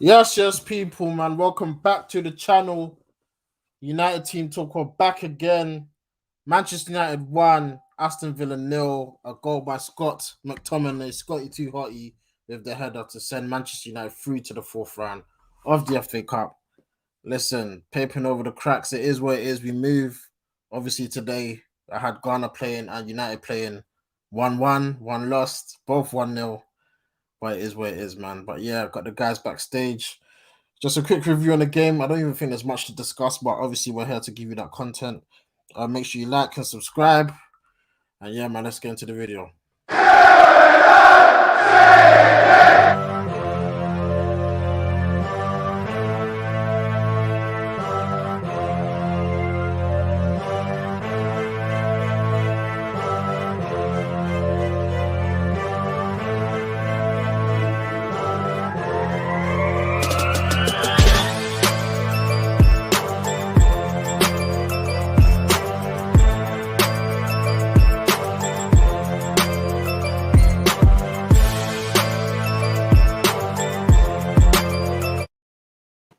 Yes, people, man. Welcome back to the channel. United Team Talk. We're back again. Manchester United won, Aston Villa nil. A goal by Scott Mctominay, Scotty too hotty with the header to send Manchester United through to the fourth round of the FA Cup. Listen, papering over the cracks. It is what it is. We move. Obviously, today I had Ghana playing and United playing 1-1, one lost, both 1-0. But it is what it is, man. But yeah, I've got the guys backstage. Just a quick review on the game. I don't even think there's much to discuss, but obviously we're here to give you that content. Make sure you like and subscribe. And yeah, man, let's get into the video.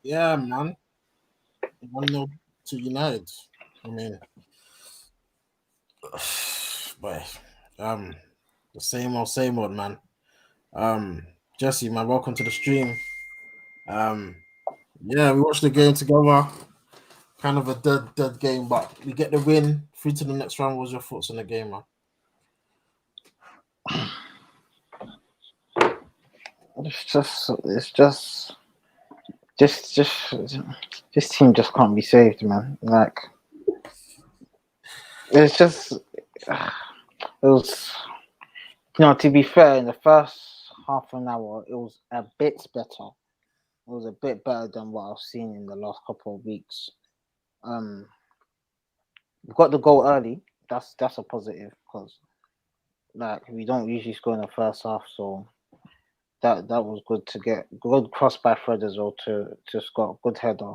Yeah, man. 1-0 to United. I mean, boy, the same old, man. Jesse, man, welcome to the stream. Yeah, we watched the game together. Kind of a dead game, but we get the win through to the next round. What was your thoughts on the game, man? This team just can't be saved, man. Like, it's just, it was, to be fair, in the first half an hour, it was a bit better. It was a bit better than what I've seen in the last couple of weeks. We got the goal early. That's a positive because, like, we don't usually score in the first half, so that was good to get. Good cross by Fred as well to Scott. Good header.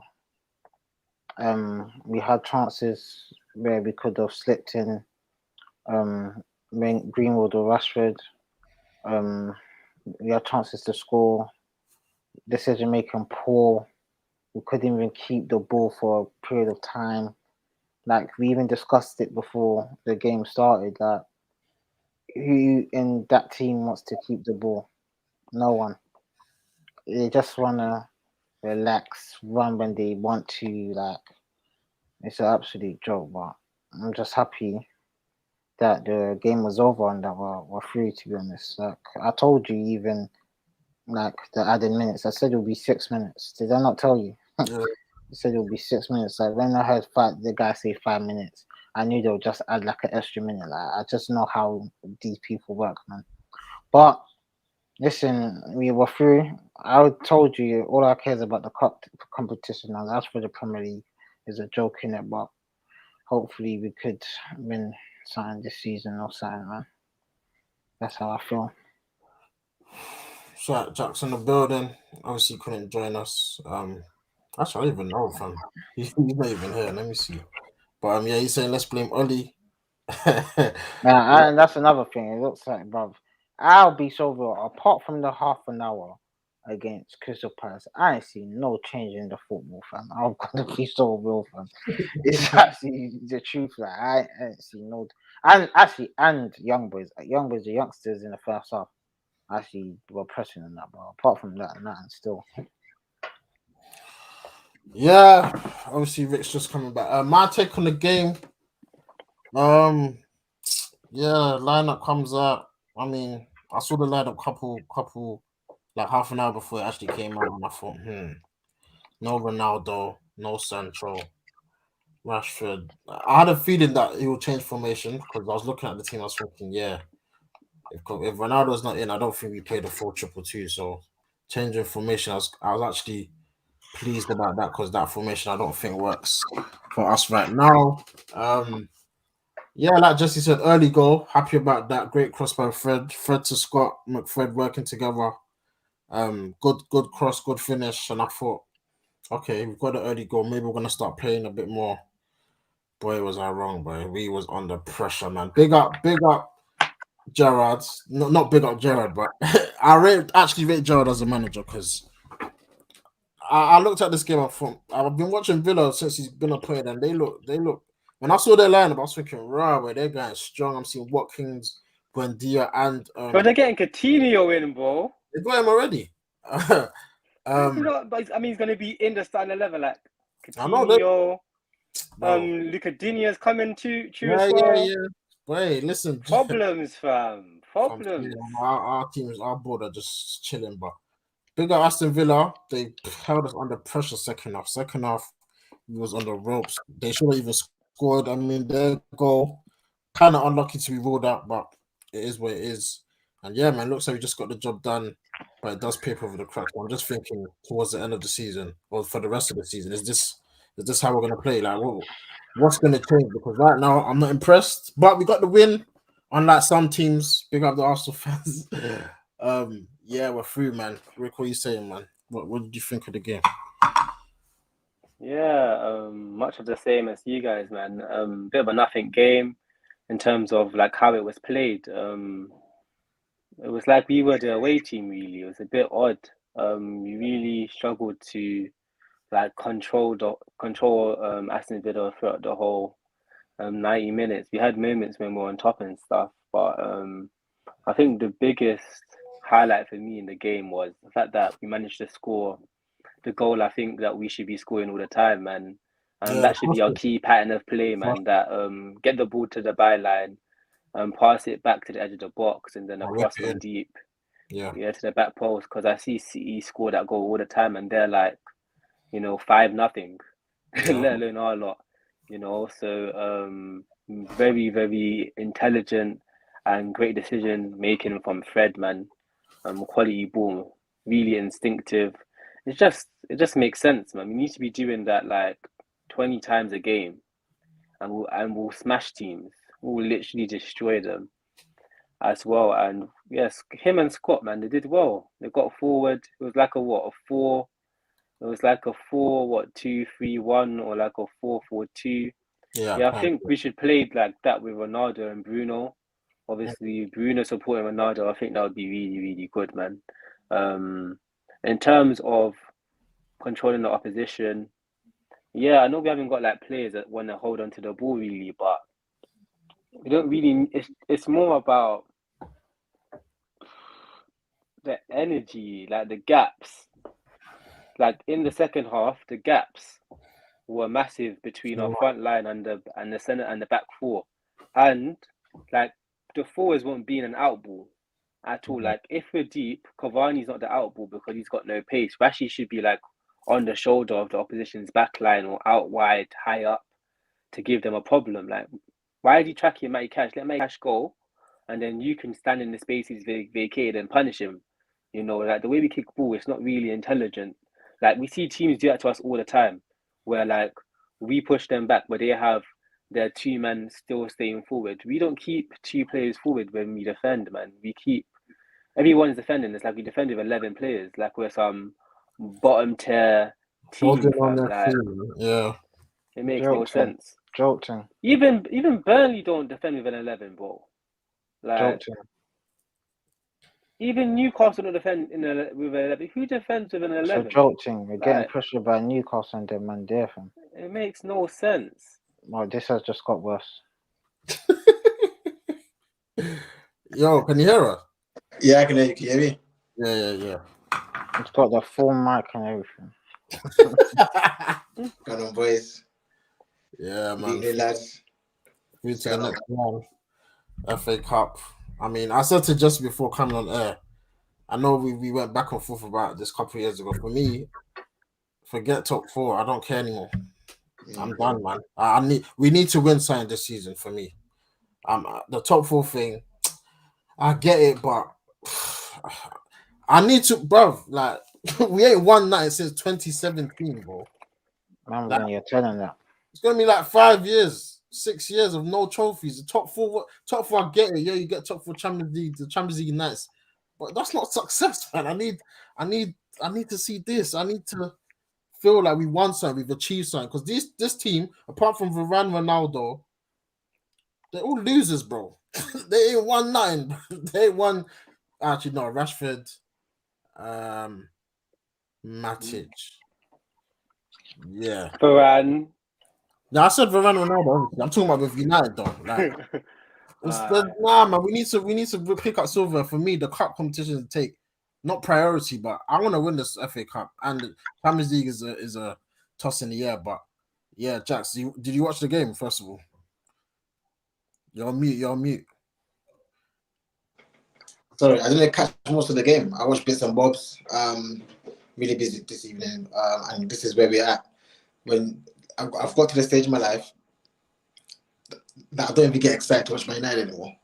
We had chances where we could have slipped in. Greenwood or Rashford. We had chances to score. Decision making poor. We couldn't even keep the ball for a period of time. Like, we even discussed it before the game started. That who in that team wants to keep the ball? No one. They just wanna relax, run when they want to. Like, it's an absolute joke. But I'm just happy that the game was over and that we're free, to be honest. Like, I told you, even like the added minutes, I said it would be 6 minutes. Did I not tell you? Yeah. I said it would be 6 minutes. Like, when I heard the guy say 5 minutes, I knew they'll just add like an extra minute. Like, I just know how these people work, man. But listen, we were through. I told you all I care is about the cup competition now. That's for the Premier League. Is a joke in it, but hopefully we could win something this season or something, man. That's how I feel. Shout out Jackson the building. Obviously couldn't join us. Actually, I don't even know, fam. He's not even here. Let me see. But yeah, he's saying let's blame Oli. Yeah, and that's another thing. It looks like, bruv, I'll be so real. Apart from the half an hour against Crystal Palace, I ain't seen no change in the football, fam. I've got to be so real, fam. It's actually the truth. Like, I ain't seen no, and young boys, the youngsters in the first half, actually were pressing on that. But apart from that, nothing still. Yeah, obviously Rick's just coming back. My take on the game. Yeah, lineup comes up. I mean, I saw the lineup couple like half an hour before it actually came out, and I thought, no Ronaldo, no Sancho, Rashford. I had a feeling that he would change formation because I was looking at the team. I was thinking, yeah, if Ronaldo's not in, I don't think we played a 4-2-2. So changing formation, I was actually pleased about that because that formation I don't think works for us right now. Yeah, like Jesse said, early goal. Happy about that. Great cross by Fred. Fred to Scott, McFred working together. Good cross, good finish. And I thought, okay, we've got an early goal. Maybe we're gonna start playing a bit more. Boy, was I wrong, boy. We was under pressure, man. Big up, Gerrard. Not big up Gerrard, but I actually rate Gerrard as a manager because I looked at this game. I've been watching Villa since he's been appointed, and they look. When I saw their lineup, I was thinking, "Rah, where they're going strong." I'm seeing Watkins, Buendia, and Bro, they're getting Coutinho in, bro. they got him already. But I mean, he's going to be in the starting 11, like I know they, Coutinho, bro. Luca Dinia's coming too as Yeah, yeah, well. yeah. Wait, listen. Problems, fam. From Problems. our teams, our board are just chilling. But big up Aston Villa, they held us under pressure second half. Second half, we was on the ropes. They should have even scored. I mean, their goal kind of unlucky to be ruled out, but it is what it is. And yeah, man, looks like we just got the job done, but it does paper over the cracks. I'm just thinking towards the end of the season or for the rest of the season, is this how we're gonna play? Like, what's gonna change? Because right now I'm not impressed, but we got the win. Unlike some teams, big up the Arsenal fans. Yeah, we're through, man. Rick, what are you saying, man? What did you think of the game? Yeah, much of the same as you guys, man. Bit of a nothing game in terms of like how it was played. It was like we were the away team, really. It was a bit odd. We really struggled to like control Aston Villa throughout the whole 90 minutes. We had moments when we were on top and stuff, but I think the biggest highlight for me in the game was the fact that we managed to score the goal I think that we should be scoring all the time, man. And Yeah, that should be our key pattern of play, man. That get the ball to the byline, pass it back to the edge of the box, and then a whip cross it from in. deep, Yeah, yeah, to the back post. Because I see City score that goal all the time, and they're like, 5-0, yeah. let alone our lot, So very, very intelligent and great decision making from Fred, man. Quality ball, really instinctive. It just makes sense, man. We need to be doing that like 20 times a game, and we'll smash teams. We'll literally destroy them as well. And yes, him and Scott, man, they did well. They got forward. It was like a what, a four. It was like a 4-2-3-1 or like a 4-4-2. Yeah, Yeah, I kind think of. we should play like that with Ronaldo and Bruno. Obviously, Bruno supporting Ronaldo, I think that would be really, really good, man. Um, in terms of controlling the opposition, yeah, I know we haven't got like players that want to hold on to the ball really, but we don't really. It's more about the energy, like the gaps. Like in the second half, the gaps were massive between our So, front line and the center and the back four, and like the forwards won't be in an out ball at all. Like if we're deep, Cavani's not the out ball because he's got no pace. Rashi should be like on the shoulder of the opposition's back line or out wide, high up to give them a problem. Like why are you tracking Matty Cash? Let Matty Cash go, and then you can stand in the spaces vacated and punish him. Like the way we kick ball, it's not really intelligent. Like we see teams do that to us all the time, where like we push them back, but they have their two men still staying forward. We don't keep two players forward when we defend, man. We keep everyone's defending. It's like we defend with 11 players, like we're some bottom tier team, holding on fam. their Like feet. Yeah. it makes no Jolting, sense. jolting, Even Burnley don't defend with an 11, bro. Like jolting. even Newcastle don't defend with an 11. Who defends with an So 11? jolting. We're getting Like pressured by Newcastle and their man there, fam. it makes no sense. Well, this has just got worse. Yo, can you hear us? Yeah, I can hear you. Can you hear me? Yeah. It's got the full mic and everything. Going on, boys. Yeah, man. Evening, lads. Through to the next round. FA Cup. I mean, I said to just before coming on air, I know we went back and forth about this a couple of years ago. For me, forget top four. I don't care anymore. I'm done, man. We need to win something this season for me. The top four thing, I get it, but I need to, bro. Like we ain't won nothing since 2017, bro. Man, Like, when you're telling that. it's gonna be like 5 years, 6 years of no trophies. The top four, I get it. Yeah, you get top four Champions League, the Champions League nights, but that's not success, man. I need to see this. I need to feel like we won something, we've achieved something. Because this team, apart from Varane, Ronaldo, they're all losers, bro. They ain't won nothing. They ain't won. Actually, no. Rashford, Matic. Yeah. Varane. Now I said Varane Ronaldo. I'm talking about with United though. Like, man, we need to pick up silver. For me, the cup competition to take not priority, but I want to win this FA Cup, and the Champions League is a toss in the air. But yeah, Jax, did you watch the game first of all? You're on mute. Sorry, I didn't catch most of the game. I watched bits and bobs. Really busy this evening, and this is where we're at. When I've got to the stage in my life that I don't even get excited to watch Man United anymore.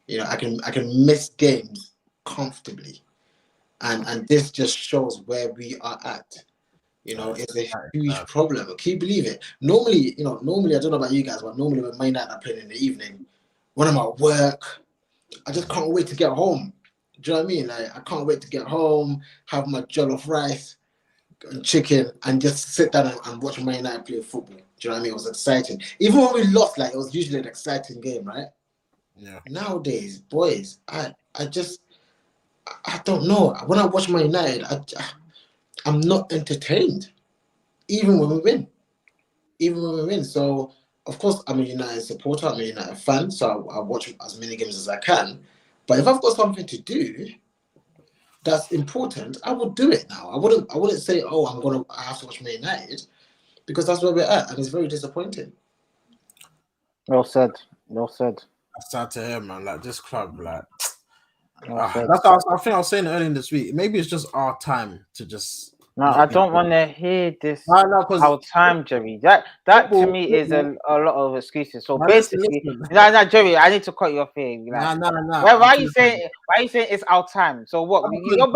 You know, I can miss games comfortably, and this just shows where we are at. You know, it's a huge problem. Can you believe it? Normally, I don't know about you guys, but normally when Man United are playing in the evening, when I'm at work, I just can't wait to get home. Do you know what I mean? Like, I can't wait to get home, have my jollof rice and chicken, and just sit down and watch Man United play football. Do you know what I mean? It was exciting. Even when we lost, like, it was usually an exciting game, right? Yeah. Nowadays, boys, I don't know. When I watch Man United, I'm not entertained, even when we win. So, of course, I'm a United supporter. I'm a United fan, so I watch as many games as I can. But if I've got something to do that's important, I would do it now. I wouldn't say, oh, I have to watch Man United, because that's where we're at, and it's very disappointing. Well said. That's sad to hear, man. Like, this club, like, that's what I think I was saying earlier in this week. Maybe it's just our time to just. No, I don't want to hear this. Our time, Jerry. That to me is a lot of excuses. So basically, no, Jerry, I need to cut you off here. Like, why are you saying it's our time? So what? You're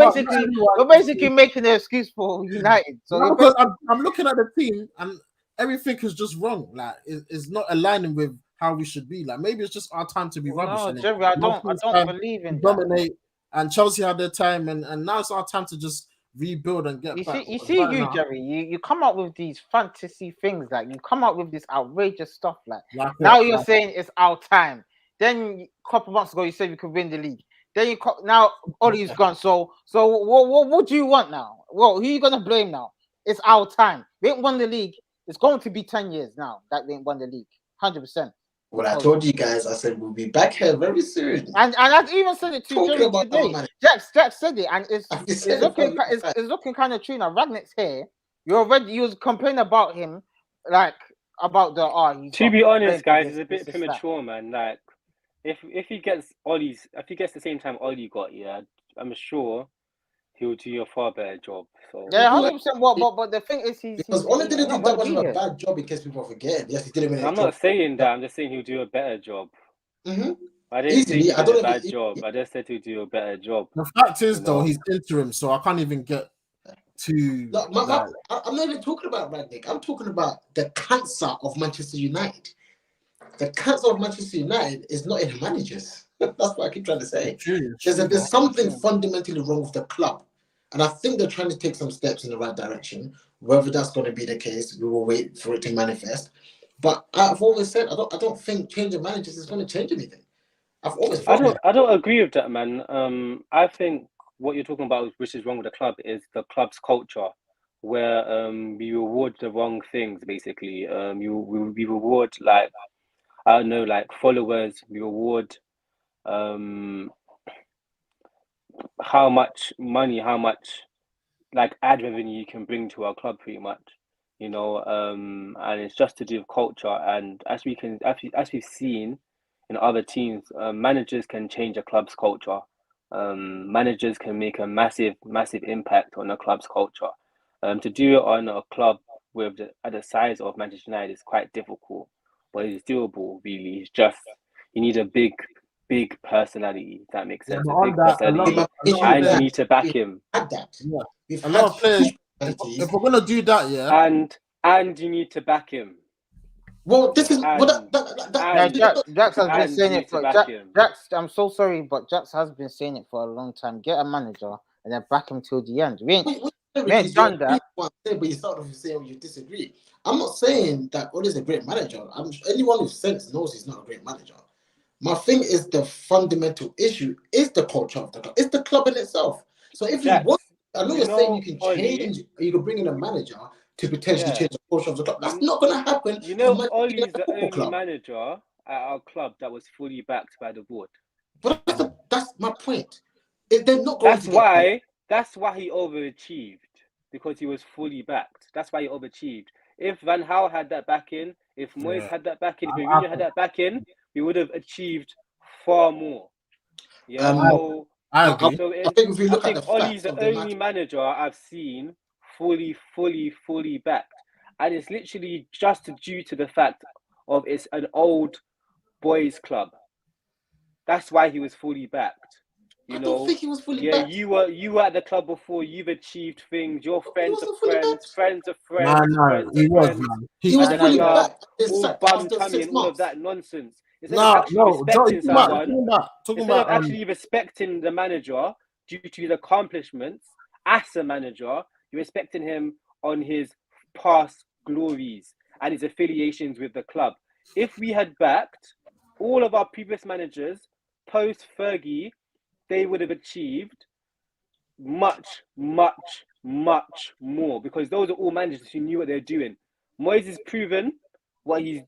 basically making an excuse for United. So because I'm looking at the team and everything is just wrong. Like, it's not aligning with how we should be. Like, maybe it's just our time to be rubbish. No, Jerry, I don't believe in that. Dominate, and Chelsea had their time, and now it's our time to just rebuild and get back. Jerry, you come up with these fantasy things, like you come up with this outrageous stuff, like now you're saying it's our time. Then a couple months ago you said we could win the league. Then now Ollie's gone. So what do you want now? Well, who are you gonna blame now? It's our time. We ain't won the league. It's going to be 10 years now that we ain't won the league. 100%. Well, I told you guys, I said we'll be back here very soon. And I even said it to Jerry today. Jack said it, and it's looking kind of true now. Ragnick's here. You was complaining about him, like about the To be honest, guys, it's a bit premature, man. Like, if he gets the same time Ollie got, yeah, I'm sure he'll do a far better job. So yeah, 100%. But the thing is, because Ollie didn't do that much of a bad job, in case people forget. Yes, he didn't win. I'm not saying that. I'm just saying he'll do a better job. Mm-hmm. I didn't say he did a bad job. I just said he'll do a better job. The fact is, though, he's interim, so I can't even get to. I'm not even talking about Ragnick. I'm talking about the cancer of Manchester United. The cancer of Manchester United is not in the managers. That's what I keep trying to say. There's something fundamentally wrong with the club. And I think they're trying to take some steps in the right direction. Whether that's going to be the case, we will wait for it to manifest. But I've always said I don't think changing managers is going to change anything. I've always thought I don't agree with that, man. I think what you're talking about, which is wrong with the club, is the club's culture, where we reward the wrong things. Basically, we reward, like, I don't know, like followers. We reward how much money, how much like ad revenue you can bring to our club, pretty much, you know. And it's just to do with culture. And as we've seen in other teams, managers can change a club's culture. Managers can make a massive impact on a club's culture. To do it on a club at the size of Manchester United is quite difficult, but it's doable. Really, it's just you need a big personality. If that makes sense. A big personality, and you need to back him. A lot of players. If we're gonna do that, yeah, and you need to back him. Well, this is Jax has been saying it for Jax. I'm so sorry, but Jax has been saying it for a long time. Get a manager and then back him till the end. We ain't done that. But you sort of saying you disagree. I'm not saying that Ole's a great manager. Anyone with sense knows he's not a great manager. My thing is the fundamental issue is the culture of the club. It's the club in itself. So if you want, I know you're saying you can change, you can bring in a manager, to potentially Yeah. change the culture of the club. That's not going to happen. You know, for Man Ollie's United the Football only Club. manager at our club that was fully backed by the board. But that's my point. They're not going to get. That's why he overachieved, because he was fully backed. That's why he overachieved. If Van Gaal had that backing, if Moyes had that backing, if Mourinho had that backing, we would have achieved far more. Yeah. I agree. I think if we look at the Ollie's facts the of the only matter, manager I've seen fully backed, and it's literally just due to the fact of it's an old boys club. That's why he was fully backed. I don't think he was fully yeah, backed. you were at the club before. You've achieved things. Your friends of wasn't fully friends, backed. friends of No, friends, friends he of was, friends. man. He was and fully you're backed. all bum After tummy 6 and all of months. that nonsense. Instead of actually respecting someone, instead of actually respecting the manager due to his accomplishments as a manager, you're respecting him on his past glories and his affiliations with the club. If we had backed all of our previous managers post Fergie, they would have achieved much more, because those are all managers who knew what they're doing. Moyes has proven what he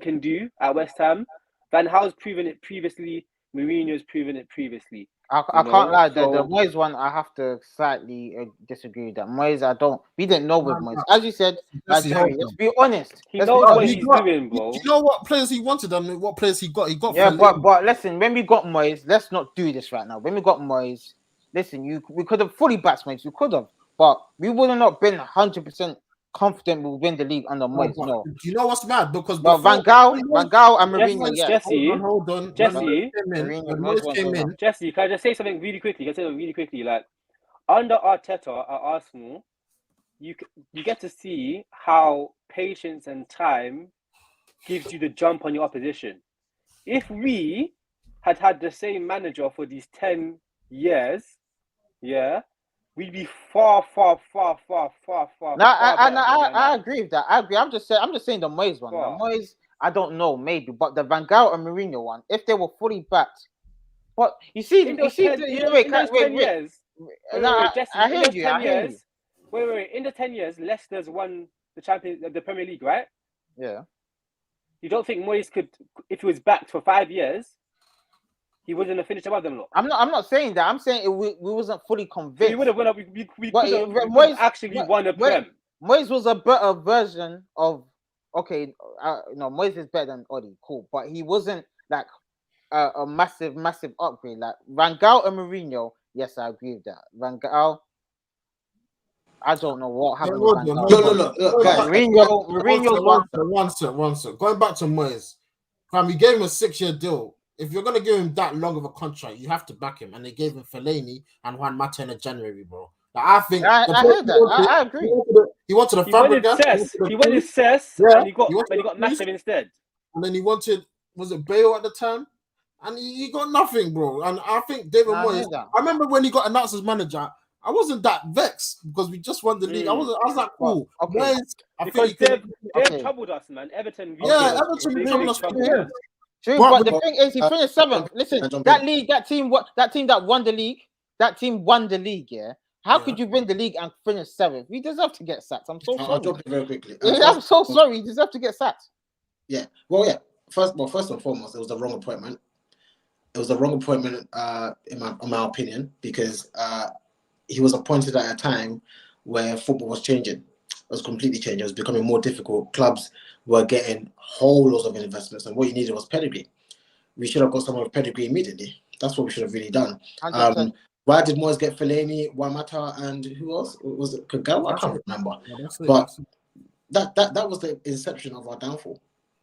can do at West Ham. Van Gaal's proven it previously. Mourinho's proven it previously. I can't lie. The Moyes one, I have to slightly disagree with that. Moyes, we didn't know with Moyes. As you said, Jerry, let's be honest. He knows what he's doing, bro. You know what players he wanted and what players he got. He got. Yeah, but listen, when we got Moyes, let's not do this right now. When we got Moyes, listen, we could have fully backed Moyes. We could have, but we would have not been 100% confident we'll win the league under Moyes. No. Do you know what's mad? Because Van Gaal and Mourinho, hold on. Jesse, can I just say something really quickly? Like, under Arteta at Arsenal, you get to see how patience and time gives you the jump on your opposition. If we had the same manager for these 10 years, yeah, we'd be far. No, I agree with that. I agree. I'm just saying the Moyes one. The Moyes, I don't know, maybe, but the Van Gaal and Mourinho one, if they were fully backed, but you see, in those 10 years. I hear you. Wait. In the 10 years, Leicester's won the Premier League, right? Yeah. You don't think Moyes could, if he was backed for 5 years, he wouldn't have finished above them? Lot? I'm not saying that. I'm saying we wasn't fully convinced. So we would have won. We could have actually won a Prem. Moyes was a better version of. Okay, no, Moyes is better than Oddie, cool, but he wasn't like a massive upgrade. Like Van Gaal and Mourinho, yes, I agree with that. Van Gaal, I don't know what happened with Van Gaal. Look, guys. Mourinho's one sec. Going back to Moyes, we gave him a 6-year deal. If you're gonna give him that long of a contract, you have to back him. And they gave him Fellaini and Juan Mata in January, bro. Like, I think I heard that. I agree. He wanted a Fabregas. He wanted Cess, and he got Massive instead. And then he wanted, was it Bale at the time? And he got nothing, bro. And I think David Moyes. I remember when he got announced as manager, I wasn't that vexed because we just won the league. I was like, cool. Okay. Moyes, they've troubled us, man. Everton. Everton troubled us. True, but the thing is, he finished 7th. Listen, that team that won the league. Yeah. How could you win the league and finish 7th? We deserve to get sacked. I'm so sorry. I'll jump in very quickly. I'm so sorry. You deserve to get sacked. Yeah. Well, yeah. First and foremost, it was the wrong appointment. It was the wrong appointment, in my opinion, because he was appointed at a time where football was changing. It was completely changing. It was becoming more difficult. Clubs were getting whole loads of investments, and what you needed was pedigree. We should have got someone with pedigree immediately. That's what we should have really done. Why did Moyes get Fellaini, Wamata, and who else? Was it Kagawa? I can't remember. But that was the inception of our downfall.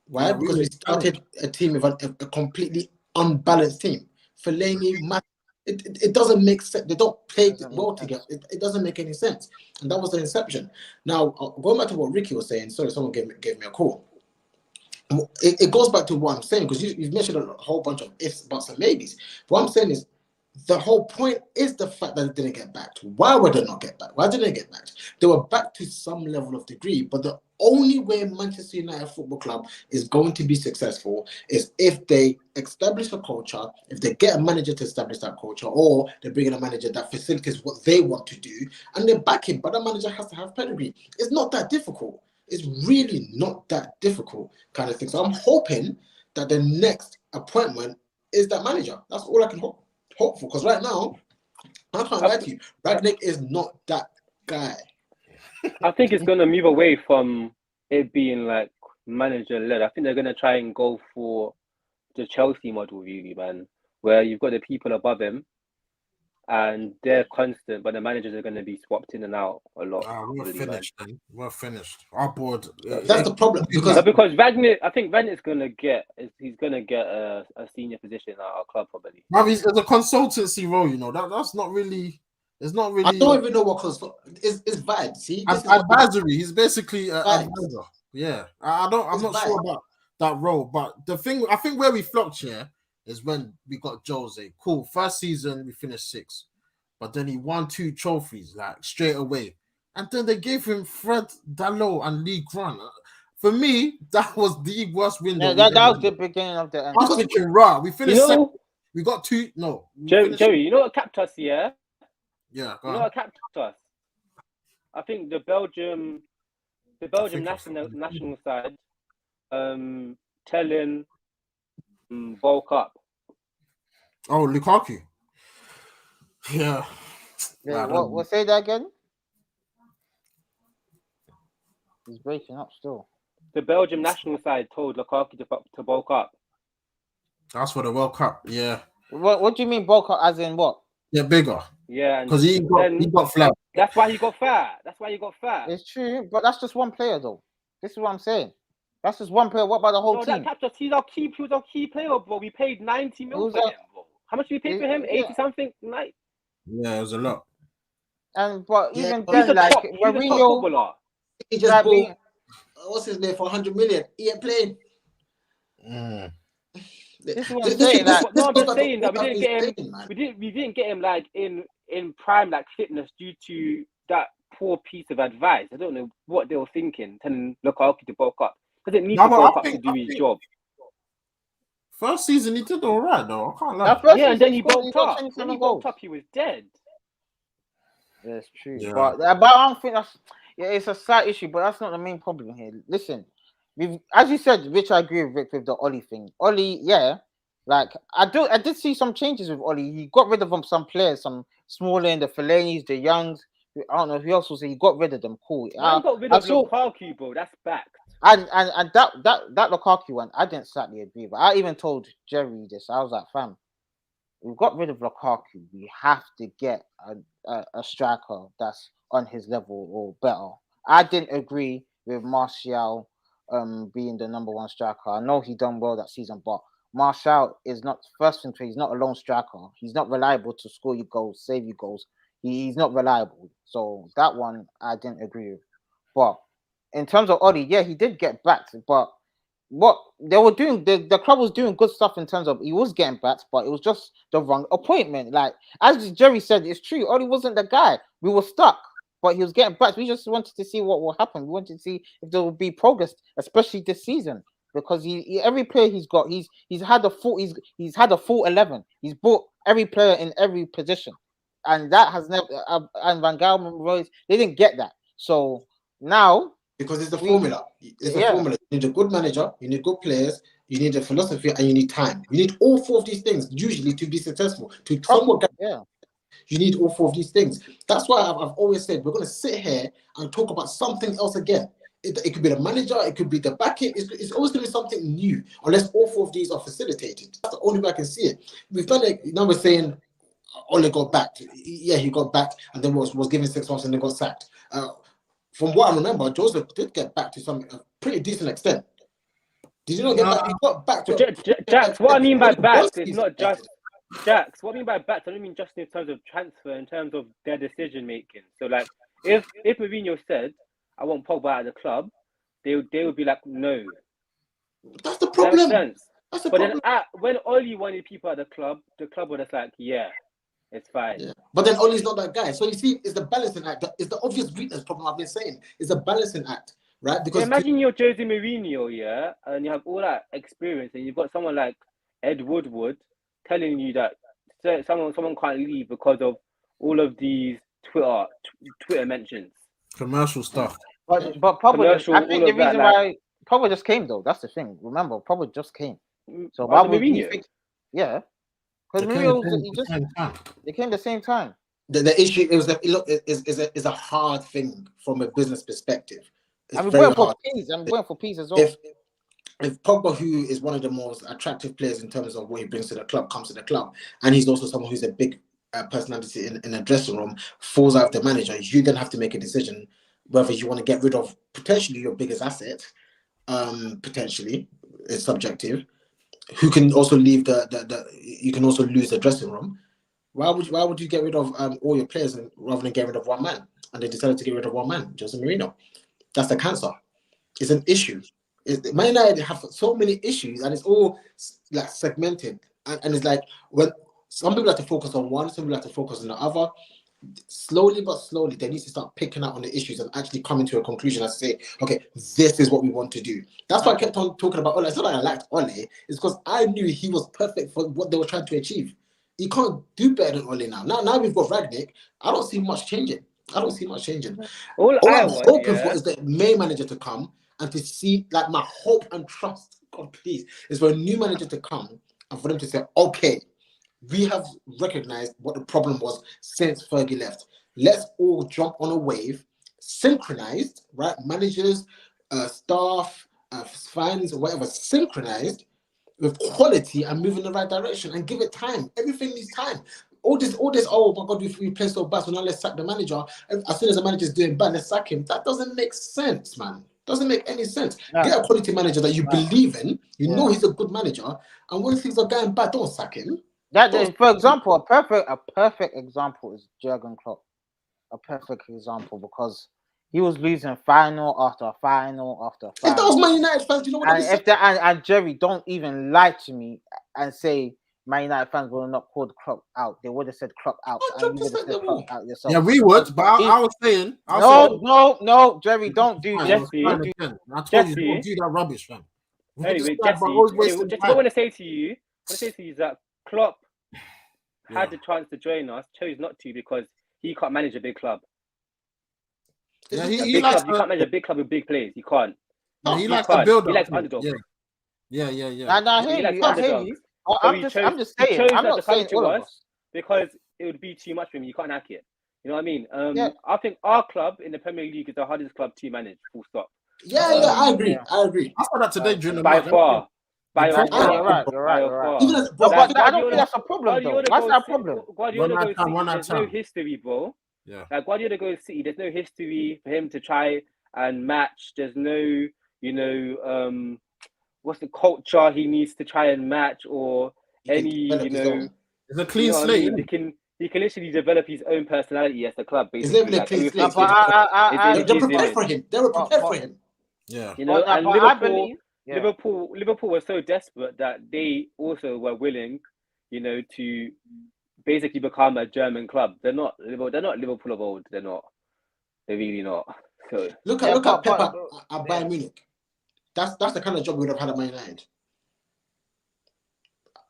Why? Because we started a team with a completely unbalanced team. Fellaini, Mata, it doesn't make sense. They don't play well together. It doesn't make any sense. And that was the inception. Now, going back to what Ricky was saying, sorry, someone gave me a call. It goes back to what I'm saying, because you've mentioned a whole bunch of ifs, buts, and maybes. What I'm saying is, the whole point is the fact that they didn't get backed. Why would they not get backed? Why didn't they get backed? They were backed to some level of degree, but the only way Manchester United Football Club is going to be successful is if they establish a culture, if they get a manager to establish that culture, or they bring in a manager that facilitates what they want to do, and they back him. But that manager has to have pedigree. It's not that difficult. It's really not that difficult kind of thing. So I'm hoping that the next appointment is that manager. That's all I can hope for. Because right now, I can't lie to you, Ragnick is not that guy. I think it's going to move away from it being like manager-led. I think they're going to try and go for the Chelsea model, really, man, where you've got the people above him and they're constant, but the managers are going to be swapped in and out a lot. We're really, finished, then. We're finished. Our board. That's the problem. because Ragnick, I think Ragnick's going to get a senior position at our club, probably. It's a consultancy role, you know. That's not really. It's not really. I don't even know what it's vibes. See, this advisory. He's basically an advisor. Yeah, I'm not sure about that role, but the thing I think where we flopped here is when we got Jose. Cool, first season we finished 6th, but then he won 2 trophies like straight away, and then they gave him Fred Dalot and Lee Grant. For me, that was the worst window. Yeah, that was the beginning of the end. I was thinking, right, we finished. We got 2. No, Joey, you know what capped us? Yeah. Yeah, you know what capped us? I think the Belgium national side, telling bulk up. Oh, Lukaku. Yeah. What? Say that again. He's breaking up still. The Belgium national side told Lukaku to bulk up. That's for the World Cup. Yeah. What do you mean bulk up? As in what? Yeah, bigger. Yeah, because he got flat. That's why he got fat. It's true, but that's just one player, though. This is what I'm saying. That's just one player. What about the whole team? He was our key player, bro. We paid 90 mil for him, bro. How much did we pay for him? 80 something? Like, yeah, it was a lot. But even then, like Mourinho, he just bought what's his name for 100 million. He ain't playing. This is what I'm saying. I'm just saying that we didn't get him. We didn't get him like in prime like fitness due to that poor piece of advice. I don't know what they were thinking, telling Lukaku to bulk up. Because it needs to bulk up to do his job. First season he did all right though. I can't lie. Yeah, and then he bulked up. When he bulked up, he was dead. Yeah, it's true. Yeah. But I don't think that's. Yeah, it's a side issue, but that's not the main problem here. Listen, as you said, which I agree with Rick with the Oli thing. Oli, yeah, like I did see some changes with Oli. He got rid of some players, some smaller in the Fellaini's, the Youngs. I don't know who else was. He got rid of them. Cool. I got rid of Lukaku, bro. That's back. And that Lukaku one, I didn't slightly agree, but I even told Jerry this. I was like, fam, we got rid of Lukaku. We have to get a striker that's on his level or better. I didn't agree with Martial being the number 1 striker. I know he done well that season, but Martial is not he's not a lone striker. He's not reliable to score you goals, save you goals. He's not reliable. So that one I didn't agree with. But in terms of Oli, yeah, he did get backed, but what they were doing, the club was doing good stuff in terms of he was getting backed, but it was just the wrong appointment. Like as Jerry said, it's true. Oli wasn't the guy. We were stuck. But he was getting back. We just wanted to see what will happen. We wanted to see if there will be progress, especially this season, because he every player he's got, he's had a full 11. He's bought every player in every position, and that has never. And Van Gaal and Royce, they didn't get that. So now, because it's the formula. It's a formula. You need a good manager. You need good players. You need a philosophy, and you need time. You need all 4 of these things usually to be successful. You need all 4 of these things. That's why I've always said we're going to sit here and talk about something else again. It could be the manager, it could be the backing. It's always going to be something new, unless all 4 of these are facilitated. That's the only way I can see it. We've done it. Now we're saying Ole got backed. Yeah, he got backed, and then was given 6 months and then got sacked. From what I remember, Joseph did get back to some pretty decent extent. Did you not get back? He got back to Jax. What I mean by backed is not just. Jax, what I mean by backed, I don't mean just in terms of transfer, in terms of their decision making. So, like, if Mourinho said, "I want Pogba out of the club," they would be like, "No." That's the problem. That's the problem. Then when Oli wanted people at the club was just like, "Yeah, it's fine." Yeah. But then Oli's not that guy. So you see, it's the balancing act. It's the obvious weakness problem I've been saying. It's a balancing act. right? Yeah, Because imagine you're Jose Mourinho, yeah, and you have all that experience, and you've got someone like Ed Woodward telling you that someone can't leave because of all of these Twitter mentions, Commercial stuff. But Pogba, commercial, I all think the of that. reason Like, why Pogba just came though, that's the thing. Remember, Pogba just came. So why after would you Mourinho, think? Yeah, because They came Mourinho the he just same time. they came the same time. the issue is a hard thing from a business perspective. It's And we're very waiting for hard. peace. And we're waiting for peace as well. If Pogba, who is one of the most attractive players in terms of what he brings to the club, comes to the club, and he's also someone who's a big personality in a dressing room, falls out of the manager, you then have to make a decision whether you want to get rid of potentially your biggest asset, potentially, it's subjective, who can also leave you can also lose the dressing room. Why would you get rid of all your players rather than get rid of one man? And they decided to get rid of one man, Jose Mourinho. That's the cancer. It's an issue. Man United have so many issues, and it's all like segmented. And it's like when some people have to focus on one, some people have to focus on the other. Slowly but slowly, they need to start picking out on the issues and actually coming to a conclusion and say, okay, this is what we want to do. That's why I kept on talking about Ole. It's not that I liked Ole, it's because I knew he was perfect for what they were trying to achieve. You can't do better than Ole now. Now we've got Ragnick. I don't see much changing. all All I I'm want, hoping yeah, for is the main manager to come and to see, like, my hope and trust, God please, is for a new manager to come and for them to say, okay, we have recognized what the problem was since Fergie left. Let's all jump on a wave, synchronized, right? Managers, staff, fans, whatever, synchronized with quality and move in the right direction and give it time. Everything needs time. All this, oh my God, we play so bad, so now let's sack the manager. And as soon as the manager's doing bad, let's sack him. That doesn't make sense, man. Doesn't make any sense. No. Get a quality manager that you believe in, you Yeah. know he's a good manager, and when things are going bad, don't sack him. For example, a perfect example is Jurgen Klopp. A perfect example because he was losing final after final after If that final. was Man United fans, you know what And I'd be if that and Jerry, don't even lie to me and say Man United fans would have not called Klopp out. They would have said Klopp out, and you would have 100% said they Klopp will. out yourself. Yeah, we would, but I was saying. No, Jerry, don't do this. Jesse, I told you, don't do that rubbish, fam. Anyway, Jesse, Jesse, what I want to say to you is that Klopp had the chance to join us, chose not to because he can't manage a big club. Yeah, You can't manage a big club with big players. You can't. Yeah, he You likes can't. to build up. He likes underdogs. Yeah. And I hear likes you. I hear underdogs. you. So I'm just he saying. chose I'm not not to come saying to all of us us. because it would be too much for him. You can't hack it. You know what I mean? Yeah. I think our club in the Premier League is the hardest club to manage. Full stop. Yeah, I agree. I agree. I saw that today during the By match. far. By Yeah, far. you're right. By far. Even as, No, bro, but I don't think that's a problem though. What's that problem? Guardiola goes City. One at There's no time. history, bro. Yeah. Like Guardiola goes City. There's no history for him to try and match. There's no, what's the culture he needs to try and match or any, It's a clean you know what slate. I mean? He can literally develop his own personality as a club. It's Basically, living a clean slate. They're prepared for him. They were prepared for him. Yeah. You know, and but I believe, Liverpool was so desperate that they also were willing, to basically become a German club. They're not Liverpool of old. They're not. They're really not. So look at Pep at Bayern Munich. That's the kind of job we would have had at Man United.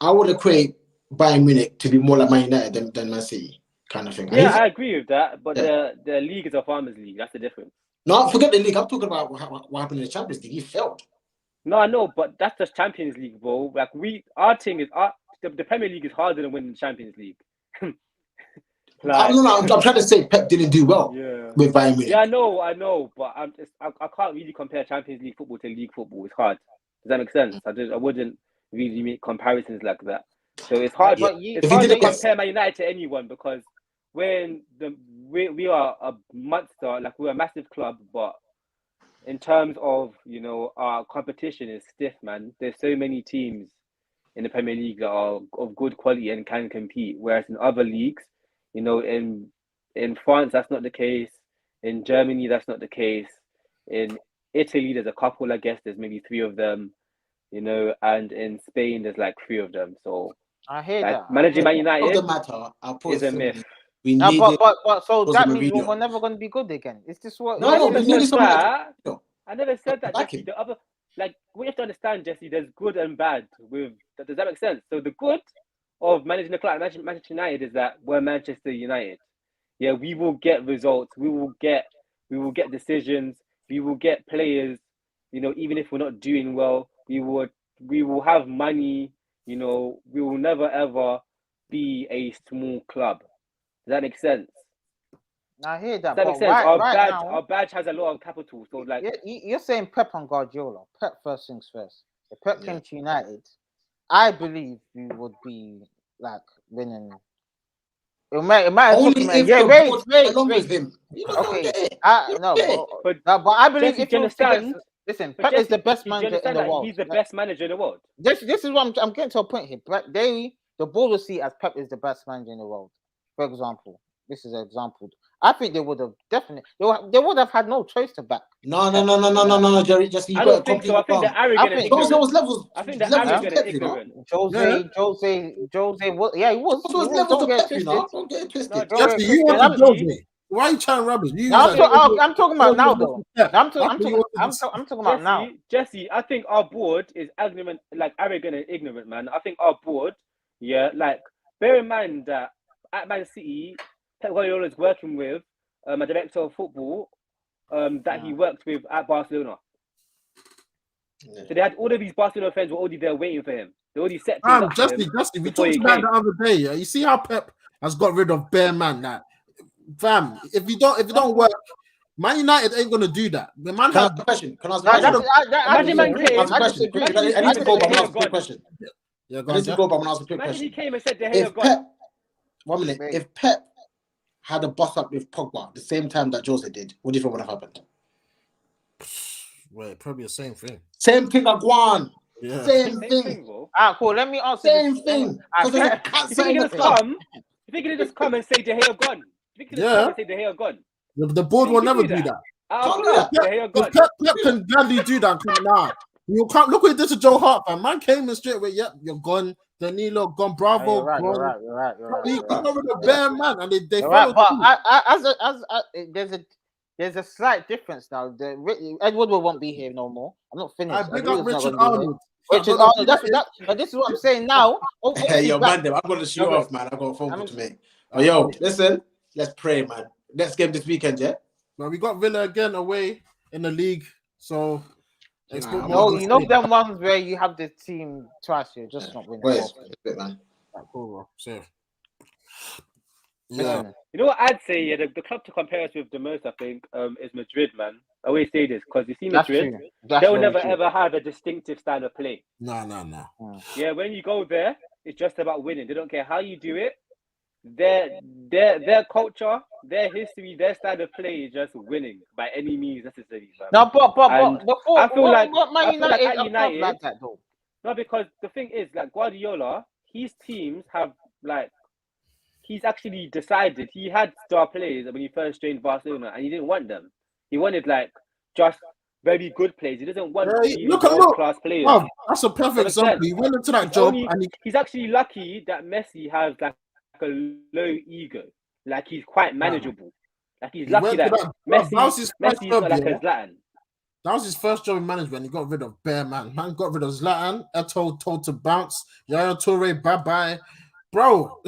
I would equate Bayern Munich to be more like Man United than Man City, kind of thing. Yeah, I agree with that. But the league is a farmers' league. That's the difference. No, forget the league. I'm talking about what happened in the Champions League. He failed. No, I know, but that's just Champions League, bro. Like our team is the Premier League is harder than winning the Champions League. I'm trying to say Pep didn't do well with Bayern Munich. Yeah, I know, but I can't really compare Champions League football to league football. It's hard. Does that make sense? I wouldn't really make comparisons like that. So it's hard. It's hard to compare Man United to anyone because when we are a monster, like we're a massive club, but in terms of our competition is stiff, man. There's so many teams in the Premier League that are of good quality and can compete, whereas in other leagues, in France that's not the case. In Germany that's not the case. In Italy there's a couple, I guess. There's maybe 3 of them, and in Spain there's like 3 of them. So I hear that. Managing Man United is a myth. We but need so that means we're never going to be good again. Is this what? No, we need that. I never said that, Like Jesse. him. The other, like, we have to understand, Jesse. There's good and bad. Does that make sense? So the good of managing the club, Manchester United, is that we're Manchester United. Yeah, we will get results. We will get decisions. We will get players. You know, even if we're not doing well, we will have money. You know, we will never ever be a small club. Does that make sense? I hear that, Does that but make sense? right now, Our badge has a lot of capital. So like, you're saying Pep and Guardiola. Pep first things first. If Pep Yeah. came to United, I believe we would be like winning. It might have Only took him. if Yeah, the wait, board wait, along wait. with him. You don't Okay, get it. no, Get it. but I believe Jesse, if do you you're thinking, understand? listen, But Pep is Jesse, the best do you manager in understand the that world. he's the best manager in the world? This is what I'm getting to a point here. The board will see as Pep is the best manager in the world. For example, this is an example. I think they would have definitely they would have had no choice to back. No, Jerry. Just you I got don't it think so. completely I think wrong. they're arrogant and think- Jose ignorant. was levels. I think they're Levels to arrogant and Pep, you know. ignorant. Jose was, yeah, he was. Jose was He was, levels don't to get it Pep, you twisted. know. Don't get it twisted. No, Don't Jesse, get it you twisted. wanted Jose. Why are you chatting rubbish? I'm talking about now, though. I'm talking about now. Jesse, I think our board is arrogant and ignorant, man. I think our board, yeah, like, bear in mind that at Man City, Pep Guardiola is working with a director of football that he worked with at Barcelona. Yeah. So they had all of these Barcelona fans were already there waiting for him. They already set things up for him. Jesse, we before talked he about came. the other day. Yeah, you see how Pep has got rid of bare man. Like, fam, if you don't work, Man United ain't gonna do that. The man Can I have ask a question? Can I ask a No, question? Imagine man came. Ask a question. Imagine I he need came to and go, said, but I'm "Hey, gonna you're ask a quick gone." question. yeah, I need to go, but I'm gonna ask a quick Imagine he question. came and said, "Hey, you're If gone." Pep, 1 minute, if Pep had a bust up with Pogba the same time that Jose did, what do you think would have happened? Wait, probably the same thing. Same thing, Aguan. Yeah. Same thing. Bro. Cool. Let me answer Same this. thing. Ah, Because there's a Pep- You cancer think in he the just club. come? You think he just come and say, "De Gea gone"? You think he just Yeah. come and say, "De Gea gone"? The board You will can never do that. Out of Can't do club, that. De Gea If gone. Pep can gladly do that, nah. You can't look what he did to Joe Hart, man. Man came in straight away. Yep, you're gone. Danilo gone. Bravo, You're right. gone. You're right. He got rid of bare man, and they You're right, followed. but there's a slight difference now. Edward won't be here no more. I'm not finished. I big up Edward's not Richard gonna be here. Arnold. Richard Arnold. But this is what I'm saying now. Hey, yo, Black- man, I'm gonna shoot Okay. off, man. I got a phone call to make. Oh, yo, listen, let's pray, man. Next game this weekend, yeah? But we got Villa again away in the league, so expect Nah, more. You know them ones where you have the team twice, you're just not winning. Wait, both. man. Cool, bro. Safe. Listen, You know what I'd say? Yeah, the club to compare us with the most, I think, is Madrid, man. I always say this because you see that's Madrid, true. That's they'll very never true. ever have a distinctive style of play. No. Yeah, when you go there, it's just about winning. They don't care how you do it. Their culture, their history, their style of play is just winning by any means necessary. Fam. No, but And before I feel like what Man I feel like United at a club United, like that though. no, because the thing is, like Guardiola, his teams have like he's actually decided he had star players when he first joined Barcelona, and he didn't want them. He wanted like just very good players. He doesn't want world class players. Wow, that's a perfect example. He went into that job and he's actually lucky that Messi has like a low ego. Like he's quite manageable. Like he's lucky that Messi's not like a Zlatan. That was his first job in management. He got rid of bare man. Man got rid of Zlatan. Eto'o told to bounce. Yaya Toure, bye-bye. Bro.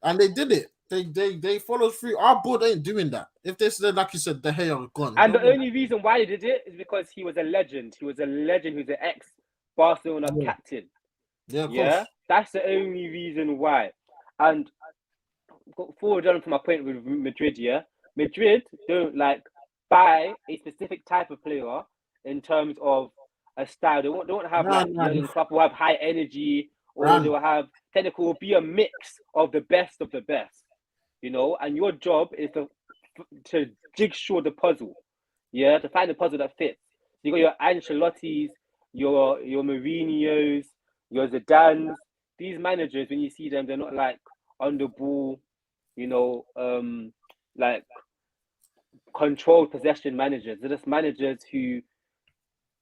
And they did it. They followed through. Our board ain't doing that. If they said, like you said, De Gea gone. And the only reason why they did it is because he was a legend. He was a legend who's an ex-Barcelona captain. Yeah, of course. That's the only reason why. And forward on from my point with Madrid, Madrid don't like buy a specific type of player in terms of a style. They won't have young club will have high energy, or they will have technical. Will be a mix of the best of the best, you know. And your job is to jigsaw the puzzle, to find the puzzle that fits. You got your Ancelottis, your Mourinho's, your Zidanes. These managers, when you see them, they're not like on the ball, like controlled possession managers. They're just managers who